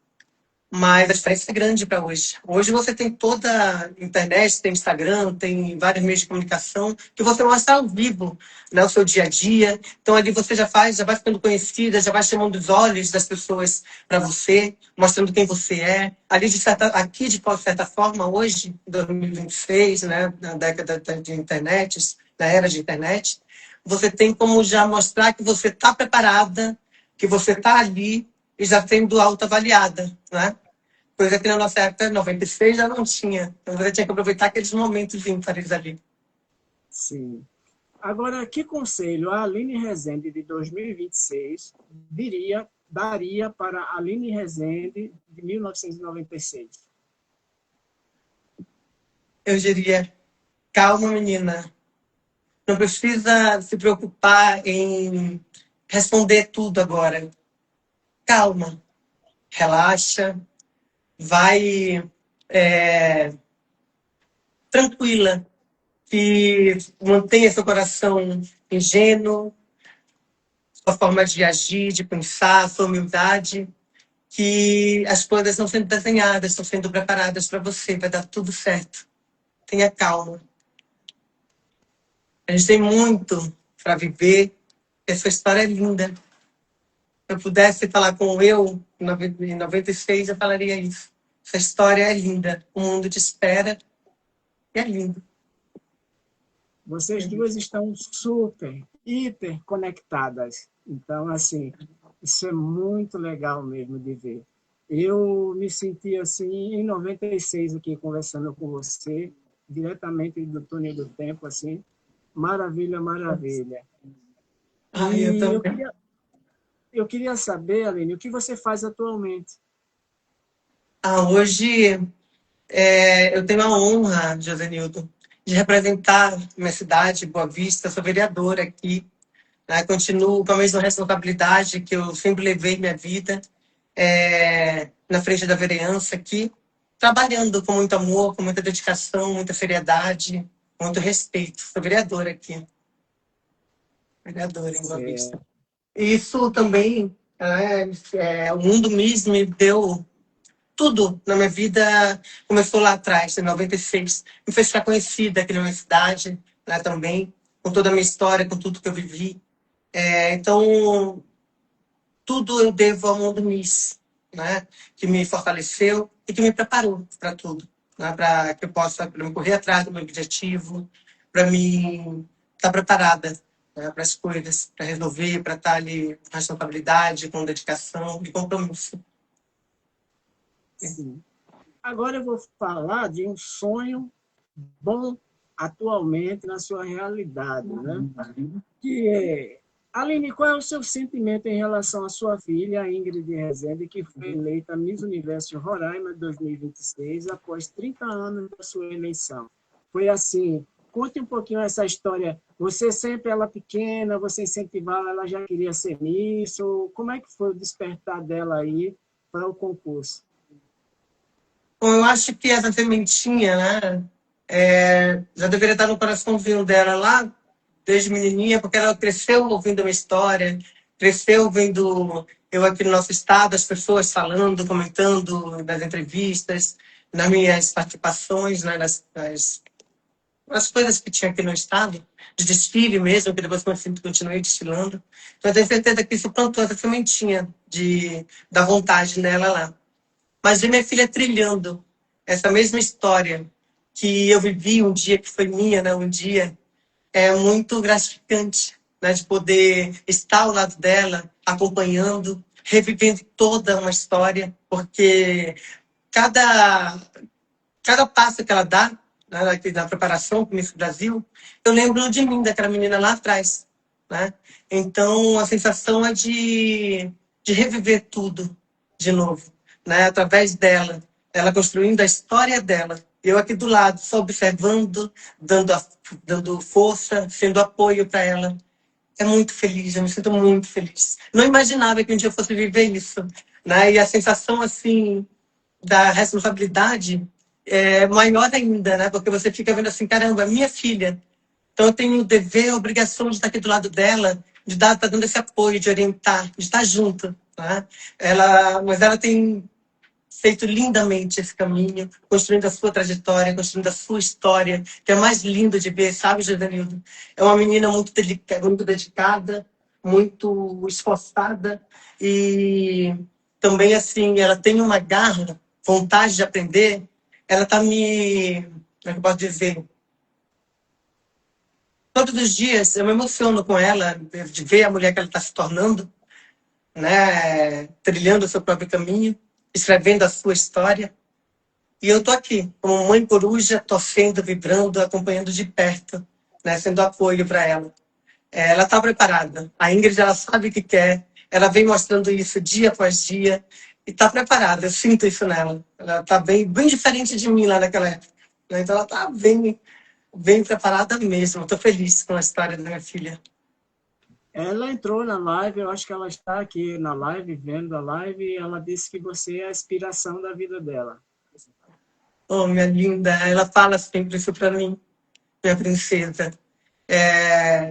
mas a diferença é grande para hoje. Hoje você tem toda a internet, tem Instagram, tem vários meios de comunicação que você mostra ao vivo, né, o seu dia a dia. Então ali você já vai ficando conhecida, já vai chamando os olhos das pessoas para você, mostrando quem você é. Ali de certa forma, hoje, em 2026, né, na década de internet, na era de internet, você tem como já mostrar que você está preparada, que você está ali e já sendo autoavaliada, né? Coisa que na nossa época, 96, já não tinha. Então você tinha que aproveitar aqueles momentos ímpares ali. Sim. Agora, que conselho a Aline Rezende de 2026 daria para a Aline Rezende de 1996? Eu diria, calma, menina. Não precisa se preocupar em responder tudo agora. Calma, relaxa, vai tranquila, que mantenha seu coração ingênuo, sua forma de agir, de pensar, sua humildade, que as coisas estão sendo desenhadas, estão sendo preparadas para você, vai dar tudo certo. Tenha calma. A gente tem muito para viver, essa história é linda. Se eu pudesse falar com eu, em 96, eu falaria isso. Essa história é linda, o mundo te espera e é lindo. Vocês duas estão super, hiper conectadas. Então, assim, isso é muito legal mesmo de ver. Eu me senti assim em 96 aqui conversando com você, diretamente do túnel do tempo, assim, maravilha, maravilha. Eu E também. eu queria saber, Aline, o que você faz atualmente? Hoje eu tenho a honra, Josenildo, de representar minha cidade, Boa Vista. Sou vereadora aqui, né? Continuo com a mesma responsabilidade que eu sempre levei minha vida, na frente da vereança aqui, trabalhando com muito amor, com muita dedicação, muita seriedade, muito respeito. Sou vereadora aqui, vereadora em Boa Vista. Isso também, o Mundo Miss me deu tudo na minha vida. Começou lá atrás, em 96. Me fez ficar conhecida aqui na minha cidade, né, também, com toda a minha história, com tudo que eu vivi. Então, tudo eu devo ao Mundo Miss, né, que me fortaleceu e que me preparou para tudo, né, para que eu possa me correr atrás do meu objetivo, para me estar preparada, né, para as coisas, para resolver, para estar ali com responsabilidade, com dedicação e compromisso. Sim. Agora eu vou falar de um sonho bom atualmente na sua realidade, né? Que é, Aline, qual é o seu sentimento em relação à sua filha, Ingrid Rezende, que foi eleita Miss Universo Roraima 2026 após 30 anos da sua eleição? Foi assim, conte um pouquinho essa história. Você sempre, ela pequena, você incentivava, ela já queria ser Miss, ou como é que foi o despertar dela aí para o concurso? Bom, eu acho que essa sementinha, né, já deveria estar no coraçãozinho dela lá, desde menininha, porque ela cresceu ouvindo a minha história, cresceu vendo eu aqui no nosso estado, as pessoas falando, comentando nas entrevistas, nas minhas participações, né, nas as coisas que tinha aqui no estado, de desfile mesmo, que depois continuei desfilando. Então, eu tenho certeza que isso plantou essa sementinha da vontade nela lá. Mas ver minha filha trilhando essa mesma história que eu vivi um dia, que foi minha, né, um dia, é muito gratificante, né, de poder estar ao lado dela, acompanhando, revivendo toda uma história, porque cada, cada passo que ela dá, né, na preparação para o Miss Brasil, eu lembro de mim, daquela menina lá atrás. Né? Então, a sensação é de reviver tudo de novo, né? Através dela, ela construindo a história dela. Eu aqui do lado, só observando, dando força, sendo apoio para ela. É muito feliz, eu me sinto muito feliz. Não imaginava que um dia eu fosse viver isso. Né? E a sensação, assim, da responsabilidade é maior ainda, né? Porque você fica vendo assim, caramba, minha filha. Então eu tenho o dever, a obrigação de estar aqui do lado dela, de estar dando esse apoio, de orientar, de estar junto. Né? Mas ela tem feito lindamente esse caminho, construindo a sua trajetória, construindo a sua história, que é mais lindo de ver, sabe, Jodanildo? É uma menina muito dedicada, muito esforçada e também, assim, ela tem uma garra, vontade de aprender. Ela está como é que eu posso dizer? Todos os dias eu me emociono com ela, de ver a mulher que ela está se tornando, né? Trilhando o seu próprio caminho, escrevendo a sua história. E eu estou aqui, como mãe coruja, torcendo, vibrando, acompanhando de perto, né? Sendo apoio para ela. Ela está preparada. A Ingrid, ela sabe o que quer. Ela vem mostrando isso dia após dia. E está preparada. Eu sinto isso nela. Ela está bem diferente de mim lá naquela época. Né? Então ela está bem preparada mesmo. Estou feliz com a história da minha filha. Ela entrou na live, eu acho que ela está aqui na live, vendo a live, e ela disse que você é a inspiração da vida dela. Oh, minha linda, ela fala sempre isso para mim, minha princesa.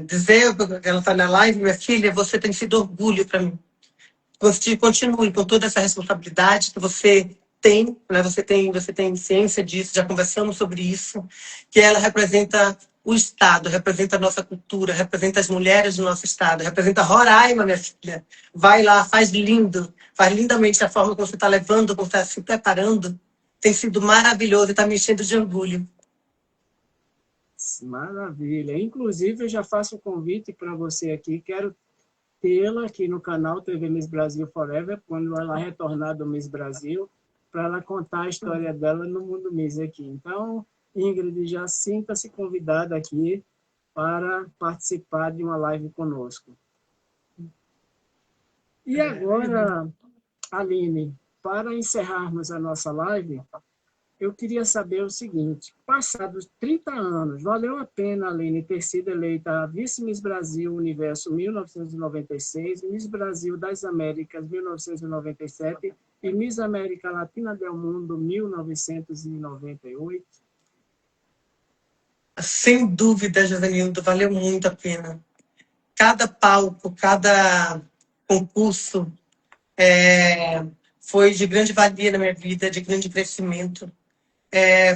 Dizer que ela está na live, minha filha, você tem sido orgulho para mim. Você continue com toda essa responsabilidade que você tem, né? Você tem ciência disso, já conversamos sobre isso, que ela representa o Estado, representa a nossa cultura, representa as mulheres do nosso Estado, representa Roraima, minha filha. Vai lá, faz lindo, faz lindamente a forma como você está levando, como está se preparando. Tem sido maravilhoso e está me enchendo de orgulho. Maravilha. Inclusive, eu já faço um convite para você aqui. Quero tê-la aqui no canal TV Miss Brasil Forever, quando ela retornar do Miss Brasil, para ela contar a história dela no Mundo Miss aqui. Então, Ingrid, já sinta-se convidada aqui para participar de uma live conosco. E agora, Aline, para encerrarmos a nossa live, eu queria saber o seguinte: passados 30 anos, valeu a pena, Aline, ter sido eleita a Vice-Miss Brasil Universo 1996, Miss Brasil das Américas 1997 e Miss América Latina del Mundo 1998? Sem dúvida, Jovenildo, valeu muito a pena. Cada palco, cada concurso foi de grande valia na minha vida, de grande crescimento.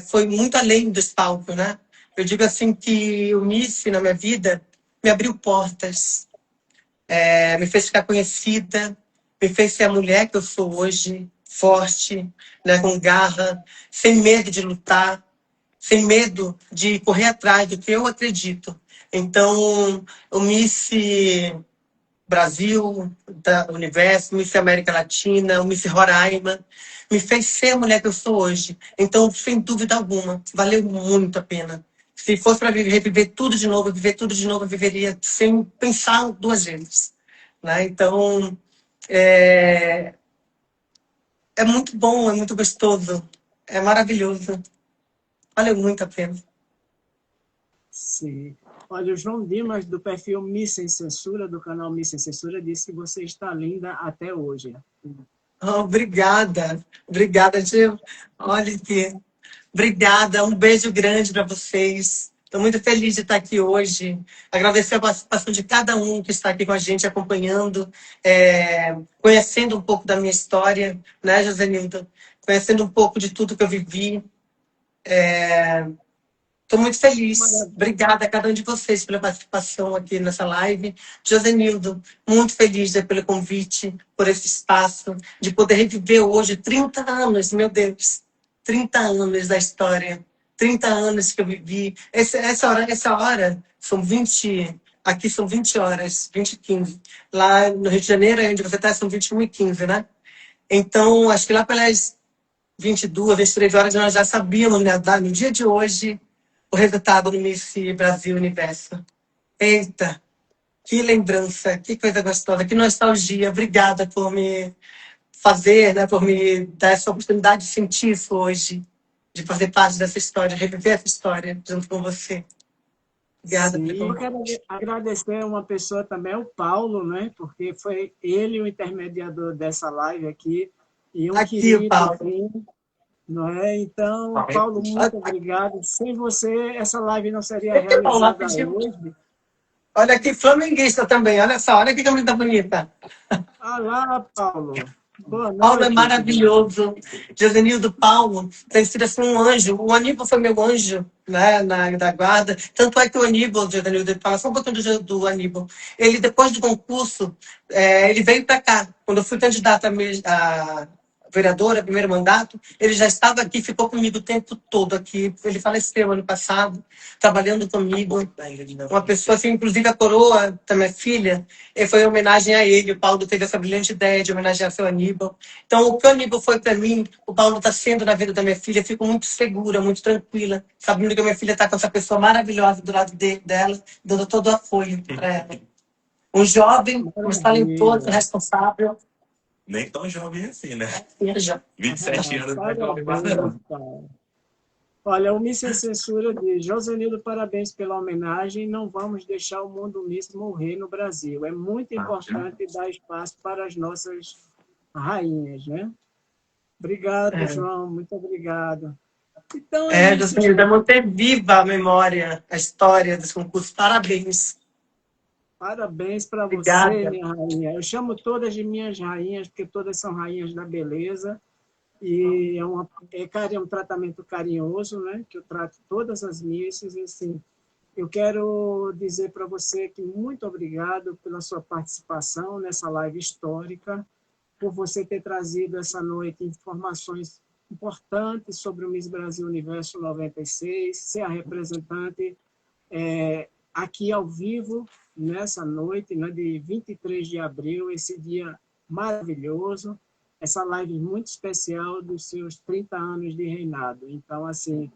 Foi muito além dos palcos, né? Eu digo assim que o Miss, na minha vida, me abriu portas, me fez ficar conhecida, me fez ser a mulher que eu sou hoje, forte, né, com garra, sem medo de lutar, sem medo de correr atrás do que eu acredito. Então, o Miss Brasil, da Universo, Miss América Latina, o Miss Roraima, me fez ser a mulher que eu sou hoje. Então, sem dúvida alguma, valeu muito a pena. Se fosse para reviver tudo de novo, viver tudo de novo, eu viveria sem pensar duas vezes. Né? Então, é muito bom, é muito gostoso, é maravilhoso. Valeu muito a pena. Sim. Olha, o João Dimas, do perfil Miss Sem Censura, do canal Miss Sem Censura, disse que você está linda até hoje. Oh, obrigada, Gil. Olha aqui. Obrigada, um beijo grande para vocês. Estou muito feliz de estar aqui hoje. Agradecer a participação de cada um que está aqui com a gente, acompanhando, conhecendo um pouco da minha história, né, Josenilton? Conhecendo um pouco de tudo que eu vivi. Estou muito feliz. Maravilha. Obrigada a cada um de vocês pela participação aqui nessa live. Josenildo, muito feliz pelo convite, por esse espaço, de poder reviver hoje 30 anos, meu Deus, 30 anos da história, 30 anos que eu vivi. Essa hora são 20, aqui são 20 horas, 20h15. Lá no Rio de Janeiro, onde você está, são 21h15, né? Então, acho que lá pelas 22, 23 horas, nós já sabíamos, né, no dia de hoje, o resultado do Miss Brasil Universo. Eita, que lembrança, que coisa gostosa, que nostalgia. Obrigada por me fazer, né, por me dar essa oportunidade de sentir isso hoje, de fazer parte dessa história, reviver essa história junto com você. Obrigada Sim, pelo eu quero convite. agradecer uma pessoa também, o Paulo, né? Porque foi ele o intermediador dessa live aqui, e um Aqui o querido Paulo. primo, não é? Então, Paulo, muito obrigado. Sem você, essa live não seria Aqui, Paulo, realizada rapidinho. hoje. Olha aqui, flamenguista também, olha só, olha que camisa bonita. Olá, Paulo. Boa Paulo é noite. maravilhoso. Josenildo, Paulo tem sido assim um anjo. O Aníbal foi meu anjo, né, da guarda. Tanto é que o Aníbal, Josenildo, ele fala só um pouquinho do Aníbal. Ele, depois do concurso, ele veio para cá. Quando eu fui candidata a vereadora, primeiro mandato, ele já estava aqui, ficou comigo o tempo todo aqui. Ele faleceu ano passado, trabalhando comigo. Uma pessoa, assim, inclusive a coroa da minha filha, foi em homenagem a ele. O Paulo teve essa brilhante ideia de homenagear seu Aníbal. Então, o que o Aníbal foi para mim, o Paulo está sendo na vida da minha filha. Eu fico muito segura, muito tranquila, sabendo que a minha filha está com essa pessoa maravilhosa do lado dela, dando todo o apoio para ela. Um jovem, mas talentoso, responsável. Nem tão jovem assim, né? Já. 27 anos não é jovem mais Parabéns, não. Paulo. Olha, o Miss Sem Censura de Josenildo, parabéns pela homenagem. Não vamos deixar o mundo Miss morrer no Brasil. É muito importante dar espaço para as nossas rainhas, né? Obrigado, João. Muito obrigado. Então é isso, Josenildo, gente. é manter viva a memória, a história desse concurso. Parabéns. Parabéns para você, Obrigada. minha rainha. Eu chamo todas de minhas rainhas, porque todas são rainhas da beleza. E é um tratamento carinhoso, né? Que eu trato todas as missas. Assim, eu quero dizer para você que muito obrigado pela sua participação nessa live histórica, por você ter trazido essa noite informações importantes sobre o Miss Brasil Universo 96, ser a representante aqui ao vivo, nessa noite, né, de 23 de abril, esse dia maravilhoso, essa live muito especial dos seus 30 anos de reinado. Então, assim,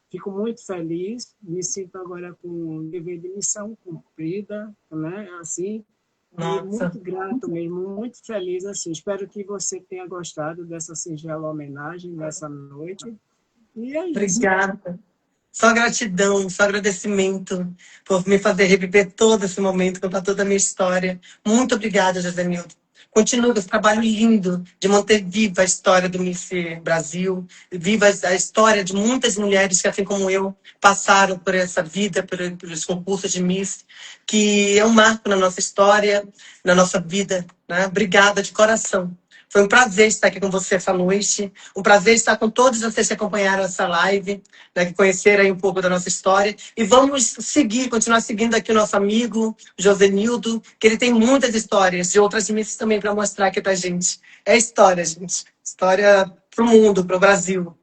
fico muito feliz, me sinto agora com um dever de missão cumprida, né, assim, e Nossa. muito grato mesmo, muito feliz, assim. Espero que você tenha gostado dessa singela homenagem nessa noite. E é isso. Obrigada. Só gratidão, só agradecimento por me fazer reviver todo esse momento, contar toda a minha história. Muito obrigada, Josenildo. Continua com esse trabalho lindo de manter viva a história do Miss Brasil, viva a história de muitas mulheres que, assim como eu, passaram por essa vida, pelos concursos de Miss, que é um marco na nossa história, na nossa vida, né? Obrigada de coração. Foi um prazer estar aqui com você essa noite, um prazer estar com todos vocês que acompanharam essa live, né, que conheceram aí um pouco da nossa história. E vamos continuar seguindo aqui o nosso amigo, Josenildo, que ele tem muitas histórias de outras missas também para mostrar aqui pra gente. É história, gente. História pro mundo, pro Brasil.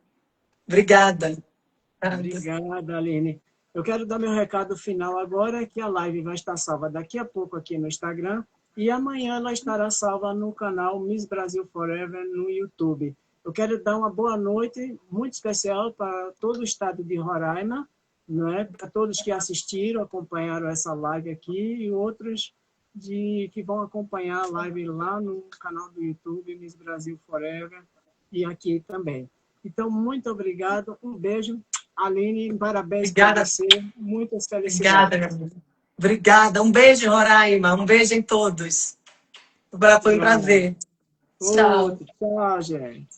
Obrigada. Obrigada, Aline. Eu quero dar meu recado final agora, que a live vai estar salva daqui a pouco aqui no Instagram e amanhã ela estará salva no canal Miss Brasil Forever no YouTube. Eu quero dar uma boa noite muito especial para todo o estado de Roraima, né? Para todos que assistiram, acompanharam essa live aqui e outros que vão acompanhar a live lá no canal do YouTube Miss Brasil Forever e aqui também. Então, muito obrigado, um beijo. Aline, parabéns para você. Muitas felicidades. Obrigada, meu amigo. Obrigada. Um beijo, Roraima. Um beijo em todos. Foi um prazer. Tchau. Outro. Tchau, gente.